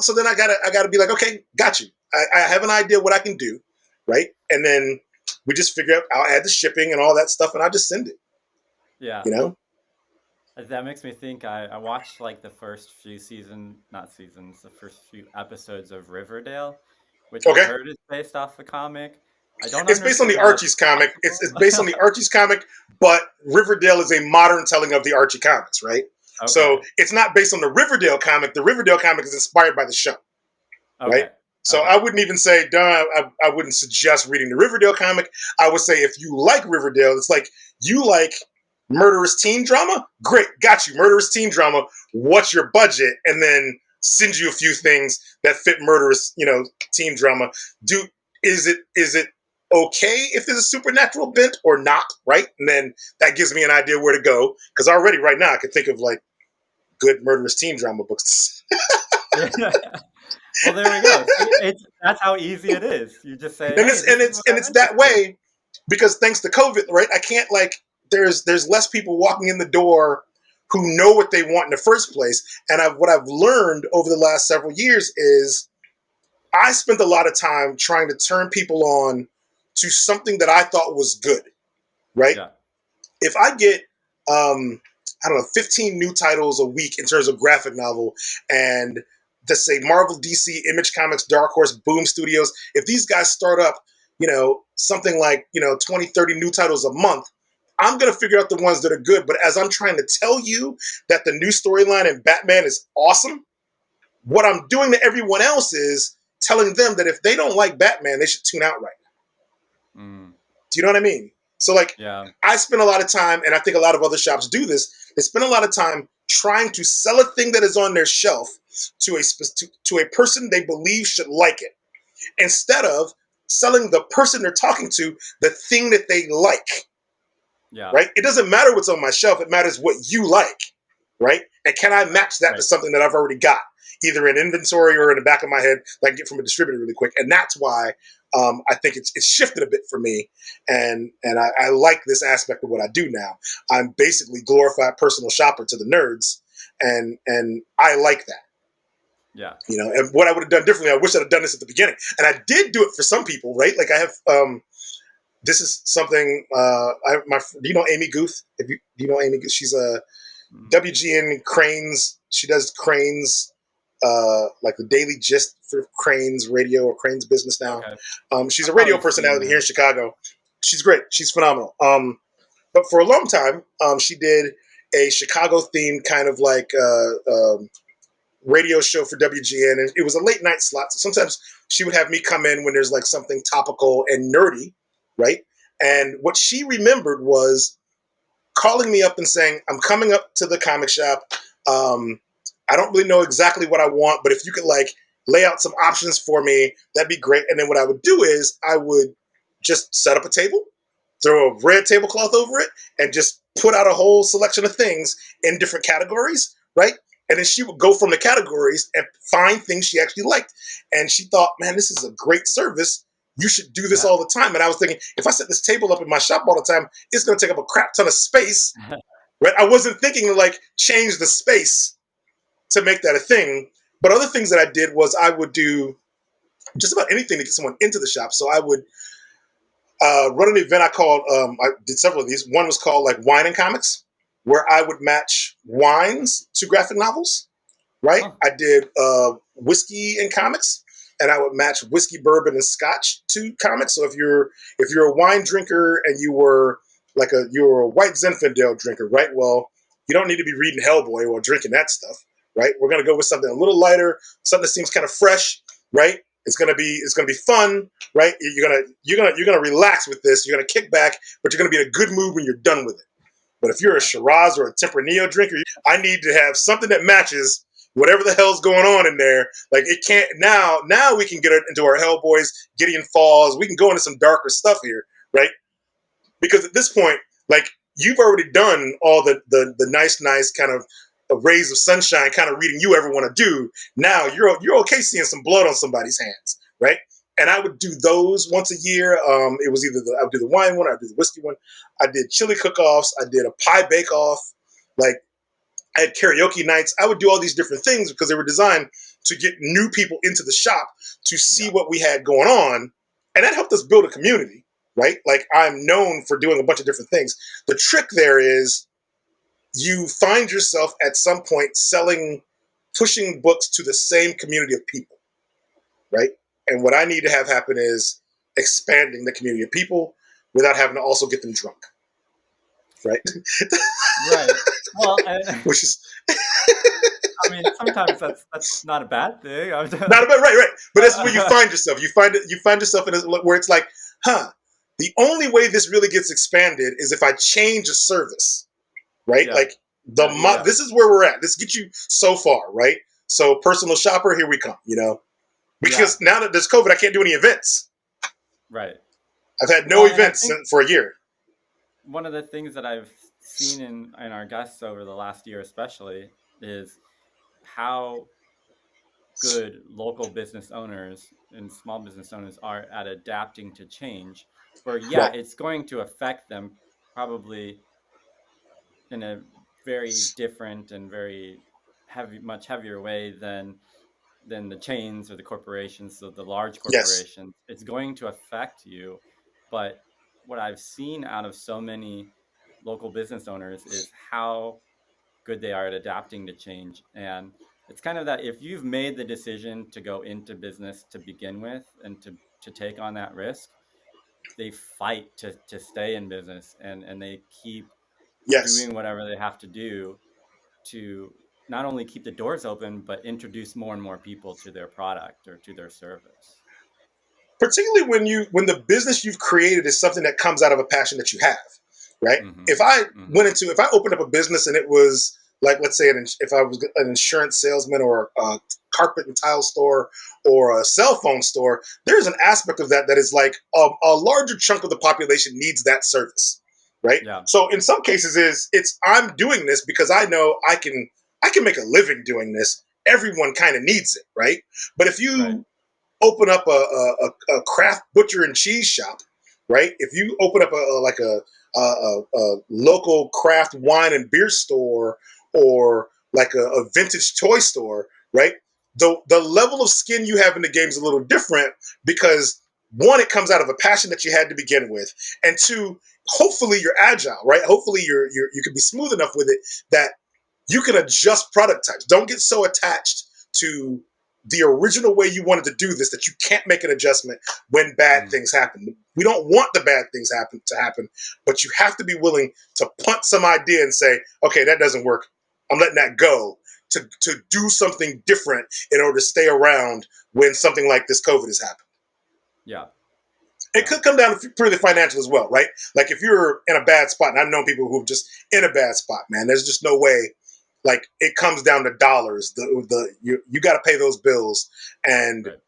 so then I gotta be like, okay, got you. I have an idea what I can do, right? And then we just figure out I'll add the shipping and all that stuff, and I just send it. Yeah. You know? That makes me think. I watched like the first few the first few episodes of Riverdale, which I Okay. heard is based off the comic. I don't It's based on understand the how that's Archie's comic. It's possible. based on the Archie's comic, but Riverdale is a modern telling of the Archie comics, right? So Okay. it's not based on the Riverdale comic. The Riverdale comic is inspired by the show, right? Okay. So Okay. I wouldn't even say, I wouldn't suggest reading the Riverdale comic. I would say if you like Riverdale, it's like you like murderous teen drama. Great, got you. Murderous teen drama. What's your budget? And then send you a few things that fit murderous, teen drama. Is it okay if there's a supernatural bent or not, right? And then that gives me an idea where to go. Because already right now I can think of like good murderous teen drama books. Well, there we go. That's how easy it is. You just say, and "Hey, it's and this is it's what and I'm it's that interested in." way because thanks to COVID, right? I can't like there's less people walking in the door who know what they want in the first place. And what I've learned over the last several years is I spent a lot of time trying to turn people on to something that I thought was good, right? Yeah. If I get I don't know 15 new titles a week in terms of graphic novel, and let's say Marvel, DC, Image Comics, Dark Horse, Boom Studios, if these guys start up, something like 20, 30 new titles a month, I'm going to figure out the ones that are good. But as I'm trying to tell you that the new storyline in Batman is awesome, what I'm doing to everyone else is telling them that if they don't like Batman, they should tune out right now. Mm, Do you know what I mean? So like, yeah. I spend a lot of time, and I think a lot of other shops do this. They spend a lot of time trying to sell a thing that is on their shelf to a person they believe should like it, instead of selling the person they're talking to the thing that they like. Yeah. Right? It doesn't matter what's on my shelf. It matters what you like. Right? And can I match that to something that I've already got, either in inventory or in the back of my head that I can get from a distributor really quick? And that's why I think it's shifted a bit for me, and I like this aspect of what I do now. I'm basically glorified personal shopper to the nerds, and I like that. Yeah. And what I would have done differently, I wish I'd have done this at the beginning, and I did do it for some people, right? Like I have. This is something. Do you know Amy Guth? Do you know Amy Guth? She's a WGN Cranes. She does Cranes. Like the Daily Gist for Cranes Radio or Cranes Business now. Okay. She's a radio personality here in Chicago. She's great. She's phenomenal. But for a long time, she did a Chicago themed kind of like radio show for WGN, and it was a late night slot. So sometimes she would have me come in when there's like something topical and nerdy, right? And what she remembered was calling me up and saying, "I'm coming up to the comic shop. I don't really know exactly what I want, but if you could like lay out some options for me, that'd be great." And then what I would do is I would just set up a table, throw a red tablecloth over it, and just put out a whole selection of things in different categories, right? And then she would go from the categories and find things she actually liked. And she thought, man, this is a great service. You should do this all the time. And I was thinking, if I set this table up in my shop all the time, it's going to take up a crap ton of space, right? I wasn't thinking to like change the space to make that a thing. But other things that I did was I would do just about anything to get someone into the shop. So I would run an event I did several of these. One was called like Wine and Comics, where I would match wines to graphic novels, right? I did whiskey and comics, and I would match whiskey, bourbon, and scotch to comics. So if you're a wine drinker and you were a white Zinfandel drinker, right? Well, you don't need to be reading Hellboy or drinking that stuff, right? We're gonna go with something a little lighter, something that seems kind of fresh, right? It's gonna be fun, right? You're gonna relax with this. You're gonna kick back, but you're gonna be in a good mood when you're done with it. But if you're a Shiraz or a Tempranillo drinker, I need to have something that matches whatever the hell's going on in there. Like it can't now we can get into our Hellboys, Gideon Falls. We can go into some darker stuff here, right? Because at this point, like you've already done all the nice kind of rays of sunshine kind of reading you ever want to do. Now you're okay seeing some blood on somebody's hands, right? And I would do those once a year. It was either I would do the wine one, or I would do the whiskey one. I did chili cook-offs. I did a pie bake-off. Like I had karaoke nights. I would do all these different things because they were designed to get new people into the shop to see what we had going on. And that helped us build a community, right? Like I'm known for doing a bunch of different things. The trick there is you find yourself at some point pushing books to the same community of people, right? And what I need to have happen is expanding the community of people without having to also get them drunk, right? Right. Well, Which is, I mean, sometimes that's not a bad thing. not a bad, right. But that's where you find yourself. You find yourself in where it's like, the only way this really gets expanded is if I change a service, right? Yeah. Like this is where we're at. This gets you so far, right? So personal shopper, here we come, Because now that there's COVID, I can't do any events. Right. I've had no Well, and I events think for a year. one of the things that I've seen in our guests over the last year, especially, is how good local business owners and small business owners are at adapting to change. Where, yeah, Right. it's going to affect them probably in a very different and very much heavier way than the chains or the corporations, so the large Yes. corporations. It's going to affect you. But what I've seen out of so many local business owners is how good they are at adapting to change. And it's kind of that if you've made the decision to go into business to begin with and to take on that risk, they fight to stay in business, and they keep Yes. doing whatever they have to do to not only keep the doors open, but introduce more and more people to their product or to their service. Particularly when the business you've created is something that comes out of a passion that you have, right? Mm-hmm. If Mm-hmm. I opened up a business and it was like, let's say, if I was an insurance salesman or a carpet and tile store or a cell phone store, there's an aspect of that that is like a larger chunk of the population needs that service, right? Yeah. So in some cases, it's I'm doing this because I know I can make a living doing this. Everyone kind of needs it, right? But if Right. you open up a craft butcher and cheese shop, right? If you open up a local craft wine and beer store or like a vintage toy store, right? The level of skin you have in the game is a little different because one, it comes out of a passion that you had to begin with, and two, hopefully you're agile, right? Hopefully you can be smooth enough with it that you can adjust product types. Don't get so attached to the original way you wanted to do this that you can't make an adjustment when bad Mm. things happen. We don't want the bad things to happen, but you have to be willing to punt some idea and say, okay, that doesn't work. I'm letting that go to do something different in order to stay around when something like this COVID has happened. Yeah. It Yeah. could come down to purely financial as well, right? Like if you're in a bad spot, and I've known people who are just in a bad spot, man, there's just no way. Like it comes down to dollars. You got to pay those bills, and Right.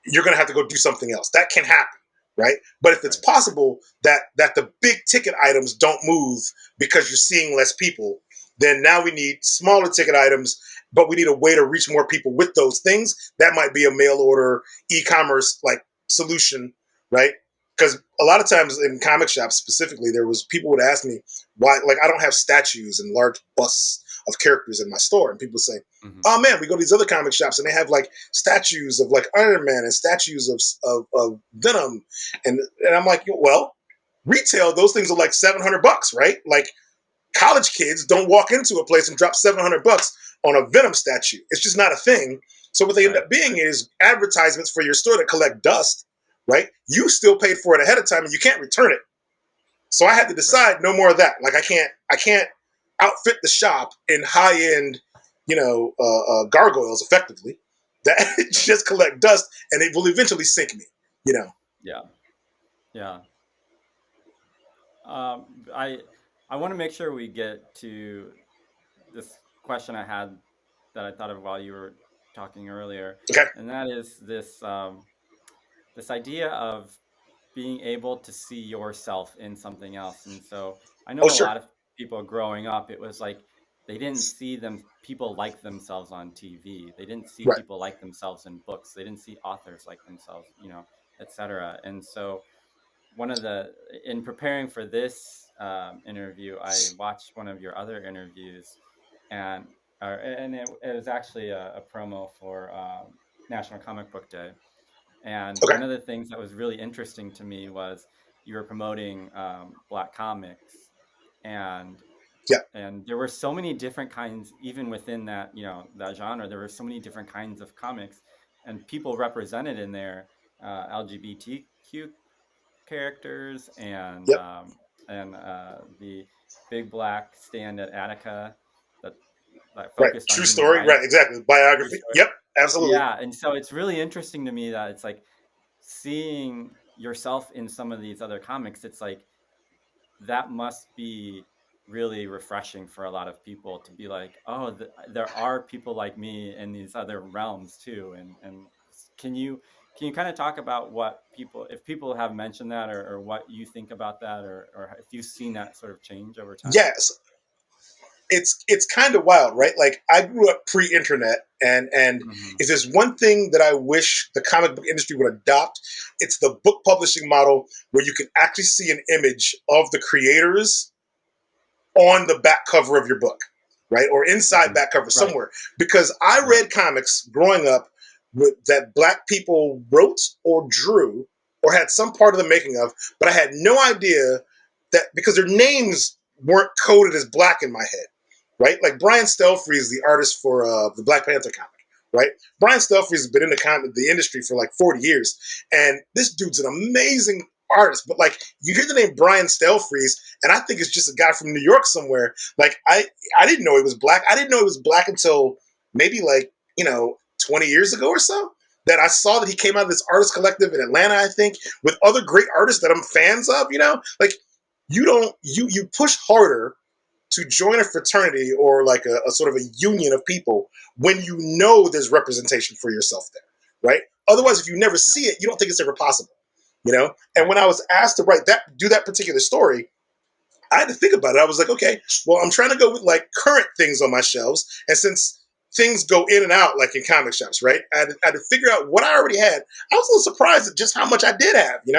you're going to have to go do something else. That can happen, right? But if it's Right. possible that the big ticket items don't move because you're seeing less people, then now we need smaller ticket items, but we need a way to reach more people with those things. That might be a mail order e-commerce like solution, right? Because a lot of times in comic shops specifically, there was people would ask me why, like I don't have statues and large busts of characters in my store, and people say, Mm-hmm. "Oh man, we go to these other comic shops and they have like statues of like Iron Man and statues of Venom," and I'm like, well, retail those things are like $700, right? Like college kids don't walk into a place and drop $700 on a Venom statue. It's just not a thing. So what they end Right. up being is advertisements for your store that collect dust, right? You still paid for it ahead of time and you can't return it. So I had to Right. decide no more of that. Like I can't outfit the shop in high end, gargoyles effectively that just collect dust and it will eventually sink me. You know. Yeah. Yeah. I want to make sure we get to this question I had that I thought of while you were talking earlier, Okay. and that is this idea of being able to see yourself in something else. And so I Oh know a sure. lot of people growing up, it was like they didn't see people like themselves on TV. They didn't see Right. people like themselves in books. They didn't see authors like themselves, etc. And so in preparing for this interview, I watched one of your other interviews, and it was actually a promo for National Comic Book Day. And Okay. one of the things that was really interesting to me was you were promoting Black comics, and Yeah. and there were so many different kinds, even within that that genre. There were so many different kinds of comics, and people represented in there, LGBTQ characters, Yep. and the big black stand at Attica that Right. focused on True human story. Right. rights. Exactly. True Biography. story. Yep. Absolutely. Yeah, and so it's really interesting to me that it's like seeing yourself in some of these other comics. It's like that must be really refreshing for a lot of people to be like, oh, there are people like me in these other realms too, and Can you kind of talk about what people, if people have mentioned that, or what you think about that, or if you've seen that sort of change over time? Yes, it's kind of wild, right? Like I grew up pre-internet, and Hmm. if there's one thing that I wish the comic book industry would adopt, it's the book publishing model where you can actually see an image of the creators on the back cover of your book, right? Or inside back cover Right. somewhere. Because I Yeah. read comics growing up that black people wrote or drew or had some part of the making of, but I had no idea that because their names weren't coded as black in my head, right? Like Brian Stelfree is the artist for the Black Panther comic, right? Brian Stelfree has been in the industry for like 40 years, and this dude's an amazing artist. But like you hear the name Brian Stelfreeze, and I think it's just a guy from New York somewhere. Like I didn't know he was black. I didn't know he was black until maybe like 20 years ago or so. That I saw that he came out of this artist collective in Atlanta, I think, with other great artists that I'm fans of. Like you push harder to join a fraternity or like a sort of a union of people when you know there's representation for yourself there, right? Otherwise, if you never see it, you don't think it's ever possible. And Right. when I was asked to do that particular story, I had to think about it. I was like, okay, well, I'm trying to go with like current things on my shelves, and since things go in and out like in comic shops, right? I had to figure out what I already had. I was a little surprised at just how much I did have. And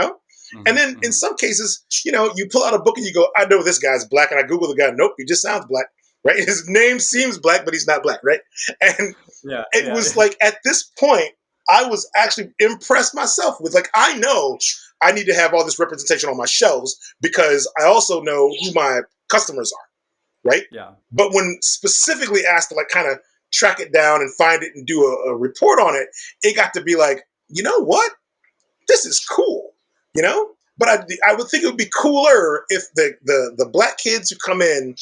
Hmm. then in Hmm. some cases, you pull out a book and you go, I know this guy's black, and I Google the guy. Nope, he just sounds black, right? His name seems black, but he's not black, right? And Yeah. it Yeah. was like at this point, I was actually impressed myself with like I know I need to have all this representation on my shelves because I also know who my customers are, right? Yeah. But when specifically asked to like kind of track it down and find it and do a report on it, it got to be like, you know what? This is cool, you know. But I would think it would be cooler if the black kids who come in,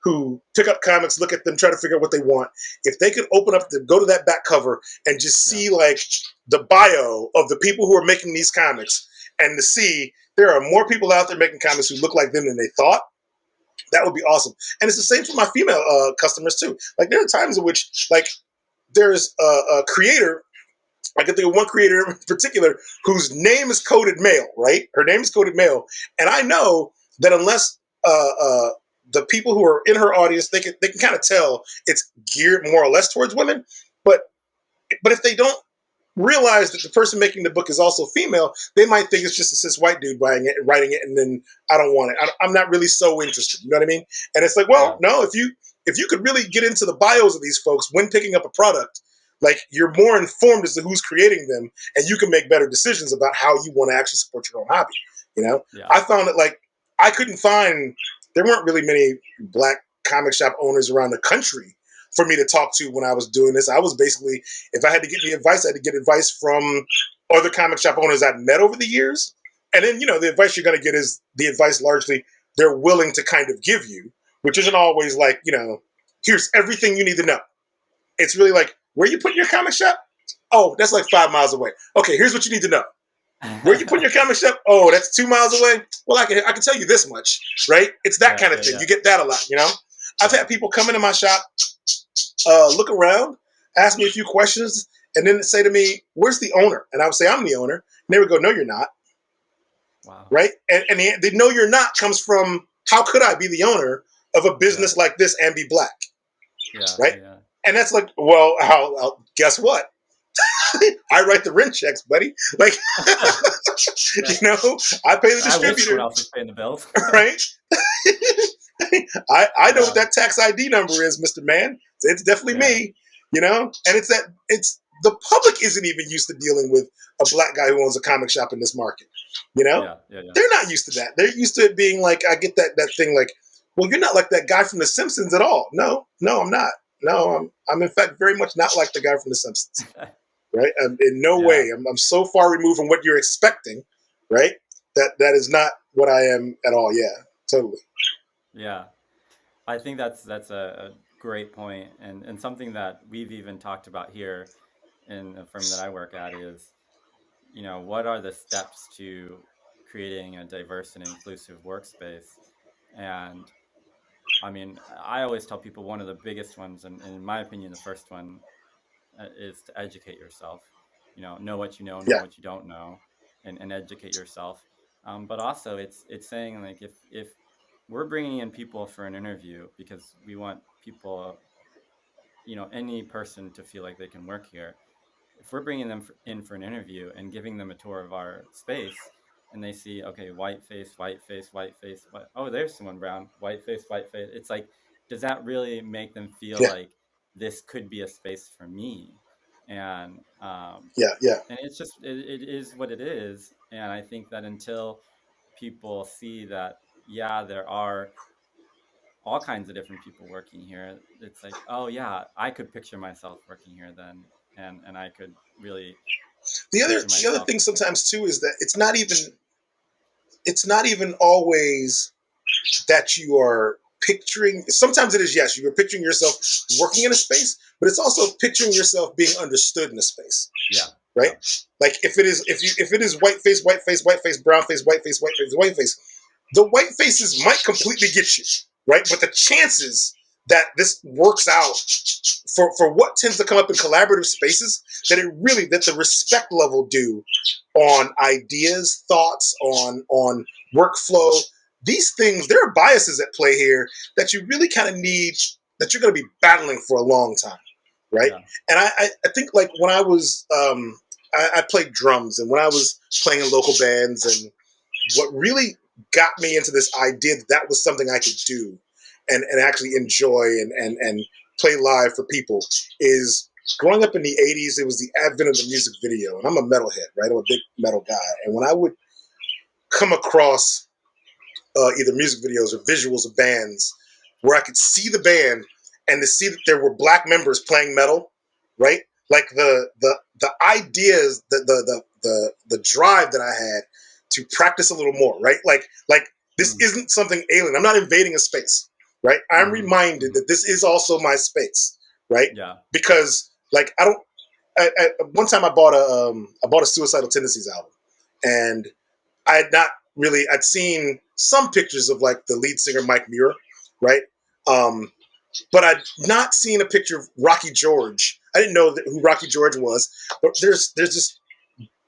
who pick up comics, look at them, try to figure out what they want, if they could open up go to that back cover and just Yeah. see like the bio of the people who are making these comics, and to see there are more people out there making comics who look like them than they thought. That would be awesome. And it's the same for my female customers too. Like there are times in which like there's a creator. I can think of one creator in particular whose name is coded male, right? Her name is coded male, and I know that unless the people who are in her audience, they can kind of tell it's geared more or less towards women. But if they don't realize that the person making the book is also female, they might think it's just a cis white dude writing it, and then I don't want it. I'm not really so interested. You know what I mean? And it's like, well, Yeah. no. If you could really get into the bios of these folks when picking up a product, like you're more informed as to who's creating them, and you can make better decisions about how you want to actually support your own hobby. Yeah. I found that like I couldn't find there weren't really many black comic shop owners around the country for me to talk to when I was doing this. I was basically, if I had to get the advice, I had to get advice from other comic shop owners I've met over the years. And then, the advice you're going to get is the advice largely they're willing to kind of give you, which isn't always like, here's everything you need to know. It's really like, where you putting your comic shop? Oh, that's like 5 miles away. Okay, here's what you need to know. Where you putting your comic shop? Oh, that's 2 miles away. Well, I can tell you this much, right? It's that Yeah. kind of Yeah. thing. Yeah. You get that a lot. I've Yeah. had people come into my shop, look around, ask me a few questions, and then say to me, "Where's the owner?" And I would say, "I'm the owner." And they would go, "No, you're not." Wow. Right? And the "No, you're not" comes from, how could I be the owner of a Yeah. business like this and be black? Yeah. Right? Yeah. Yeah. And that's like, well, guess what? I write the rent checks, buddy. Like, Yeah. I pay the I wish someone distributor, else was paying the bills. right? I know Yeah. what that tax ID number is, Mr. Man. It's definitely Yeah. me. And it's the public isn't even used to dealing with a black guy who owns a comic shop in this market. You know, Yeah. Yeah. Yeah. they're not used to that. They're used to it being like, I get that thing like, well, you're not like that guy from The Simpsons at all. No, I'm not. No, I'm in fact very much not like the guy from The Simpsons. Right? In no Yeah. way. I'm so far removed from what you're expecting. Right? That is not what I am at all. Yeah, totally. Yeah. I think that's a great point, and something that we've even talked about here in the firm that I work at is, what are the steps to creating a diverse and inclusive workspace? And I mean, I always tell people one of the biggest ones, and in my opinion, the first one, is to educate yourself. know what you know Yeah. what you don't know, and educate yourself. But also it's saying like if we're bringing in people for an interview because we want people, any person to feel like they can work here. If we're bringing them in for an interview and giving them a tour of our space, and they see, okay, white face, white face, white face, oh, there's someone brown, white face, white face. It's like, does that really make them feel Yeah. like this could be a space for me? And Yeah. Yeah. and it's just it is what it is. And I think that until people see that, yeah, there are all kinds of different people working here, it's like, oh yeah, I could picture myself working here then, and I could really picture The other myself. thing sometimes too is that it's not even always that you are picturing. Sometimes it is, yes, you are picturing yourself working in a space, but it's also picturing yourself being understood in a space. Yeah. Right. Yeah. Like if it is white face, white face, white face, brown face, white face, white face, white face, the white faces might completely get you, right? But the chances that this works out for what tends to come up in collaborative spaces, that the respect level due on ideas, thoughts, on workflow, these things, there are biases at play here that you really kind of need, that you're going to be battling for a long time, right? Yeah. And I think like when I was I played drums, and when I was playing in local bands, and what really got me into this idea that was something I could do and actually enjoy and play live for people is growing up in the 80s. It was the advent of the music video, and I'm a metalhead, right? I'm a big metal guy. And when I would come across either music videos or visuals of bands where I could see the band and to see that there were black members playing metal, right? Like the ideas, the drive that I had to practice a little more, right? Like this isn't something alien. I'm not invading a space, right? I'm reminded that this is also my space, right? Yeah. Because like one time I bought a Suicidal Tendencies album, and I had not really, I'd seen some pictures of like the lead singer Mike Muir, right? But I'd not seen a picture of Rocky George. I didn't know who Rocky George was, but there's this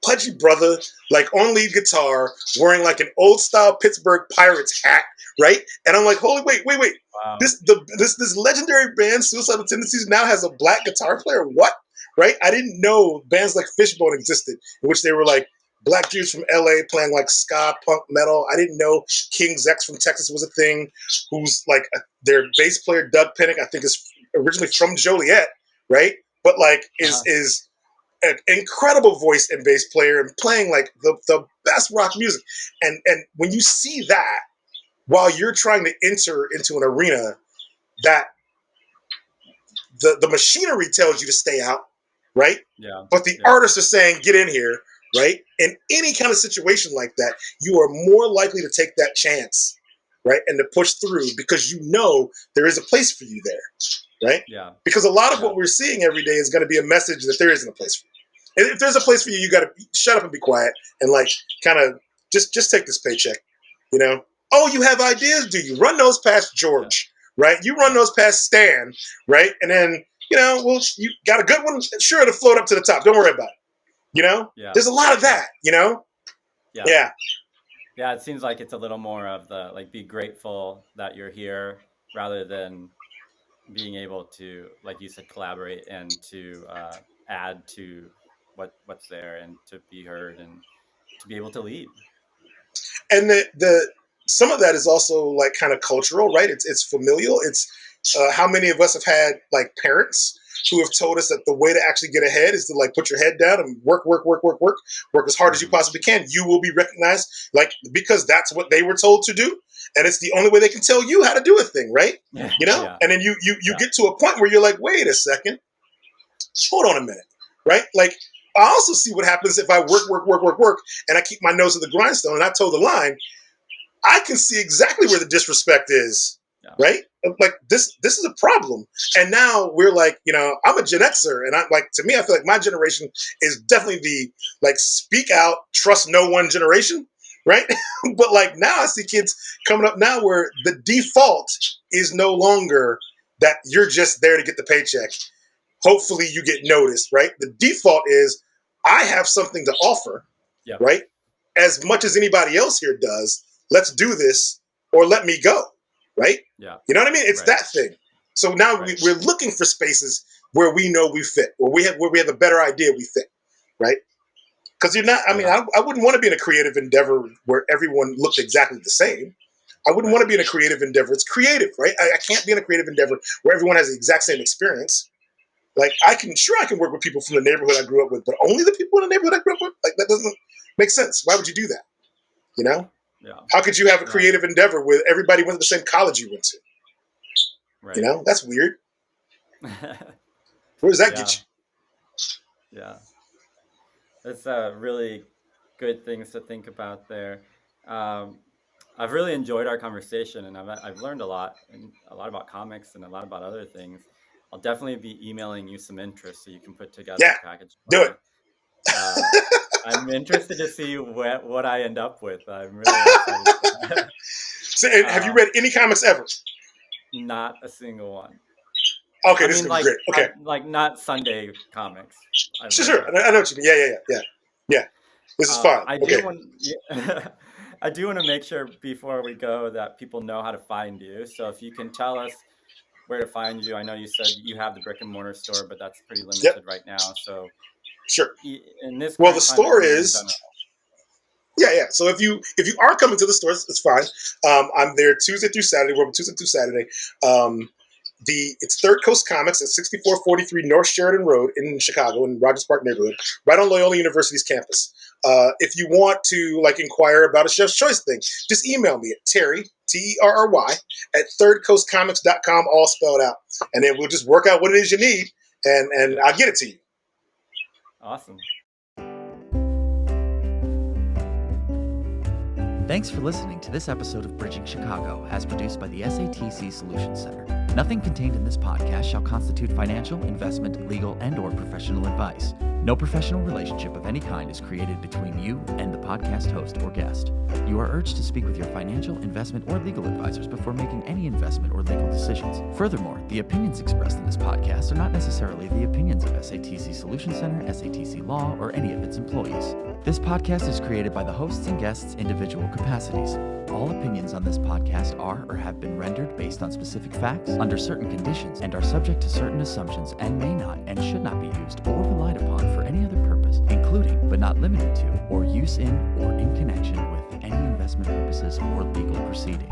pudgy brother, like on lead guitar, wearing like an old style Pittsburgh Pirates hat, right? And I'm like, holy, wait. Wow. This legendary band, Suicidal Tendencies, now has a black guitar player. What? Right? I didn't know bands like Fishbone existed, in which they were like black dudes from LA playing like ska, punk, metal. I didn't know King's X from Texas was a thing, who's like their bass player, Doug Pinnick, I think is originally from Joliet, right? But like is an incredible voice and bass player and playing like the best rock music. And when you see that while you're trying to enter into an arena that the machinery tells you to stay out, right? Yeah. But the artists are saying, get in here, right? In any kind of situation like that, you are more likely to take that chance, right? And to push through because you know there is a place for you there, right? Yeah. Because a lot of what we're seeing every day is going to be a message that there isn't a place for you. And if there's a place for you, you got to shut up and be quiet and like kind of just take this paycheck, you know? Oh, you have ideas? Do you run those past George, right? You run those past Stan, right? And then, well, you got a good one? Sure, it'll float up to the top. Don't worry about it. There's a lot of that, Yeah. Yeah, it seems like it's a little more of the like be grateful that you're here rather than being able to, like you said, collaborate and to add to what's there and to be heard and to be able to lead. And the some of that is also like kind of cultural, right? It's familial. It's how many of us have had like parents who have told us that the way to actually get ahead is to like put your head down and work as hard as you possibly can. You will be recognized, like, because that's what they were told to do, and it's the only way they can tell you how to do a thing, right? Yeah. And then you get to a point where you're like, wait a second, hold on a minute, right? Like, I also see what happens if I work, and I keep my nose to the grindstone and I toe the line. I can see exactly where the disrespect is, right? Like this is a problem. And now we're like, I'm a Gen Xer, and I'm like, to me, I feel like my generation is definitely the like speak out, trust no one generation, right? But like now I see kids coming up now where the default is no longer that you're just there to get the paycheck. Hopefully you get noticed, right? The default is I have something to offer, Yeah. right? As much as anybody else here does, let's do this or let me go, right? Yeah. You know what I mean? It's Right. that thing. So now Right. we're looking for spaces where we know we fit, or where we have a better idea we fit, right? Because you're not. I mean, I wouldn't want to be in a creative endeavor where everyone looked exactly the same. I wouldn't want to be in a creative endeavor. It's creative, right? I can't be in a creative endeavor where everyone has the exact same experience. Like I can work with people from the neighborhood I grew up with, but only the people in the neighborhood I grew up with. Like that doesn't make sense. Why would you do that? You know? Yeah. How could you have a creative endeavor where everybody went to the same college you went to? Right. You know, that's weird. Where does that get you? Yeah. That's really good things to think about there. I've really enjoyed our conversation, and I've learned a lot about comics and a lot about other things. I'll definitely be emailing you some interest so you can put together a package for do me. I'm interested to see what I end up with. I'm really excited. So, have you read any comics ever? Not a single one. Okay, this is gonna be great. Okay, like not Sunday comics. Sure. I know what you mean. Yeah. This is fun. I do want to make sure before we go that people know how to find you. So if you can tell us where to find you. I know you said you have the brick and mortar store, but that's pretty limited right now. So sure. In this the store is. Yeah. So if you are coming to the store, it's fine. I'm there Tuesday through Saturday. We're open Tuesday through Saturday. It's Third Coast Comics at 6443 North Sheridan Road in Chicago, in Rogers Park neighborhood, right on Loyola University's campus. If you want to inquire about a Chef's Choice thing, just email me at Terry, Terry, at thirdcoastcomics.com, all spelled out. And then we'll just work out what it is you need, and I'll get it to you. Awesome. Thanks for listening to this episode of Bridging Chicago, as produced by the SATC Solutions Center. Nothing contained in this podcast shall constitute financial, investment, legal, and/or professional advice. No professional relationship of any kind is created between you and the podcast host or guest. You are urged to speak with your financial, investment, or legal advisors before making any investment or legal decisions. Furthermore, the opinions expressed in this podcast are not necessarily the opinions of SATC Solutions Center, SATC Law, or any of its employees. This podcast is created by the hosts and guests' individual capacities. All opinions on this podcast are or have been rendered based on specific facts, under certain conditions, and are subject to certain assumptions, and may not and should not be used or relied upon for any other purpose, including but not limited to, or use in or in connection with any investment purposes or legal proceeding.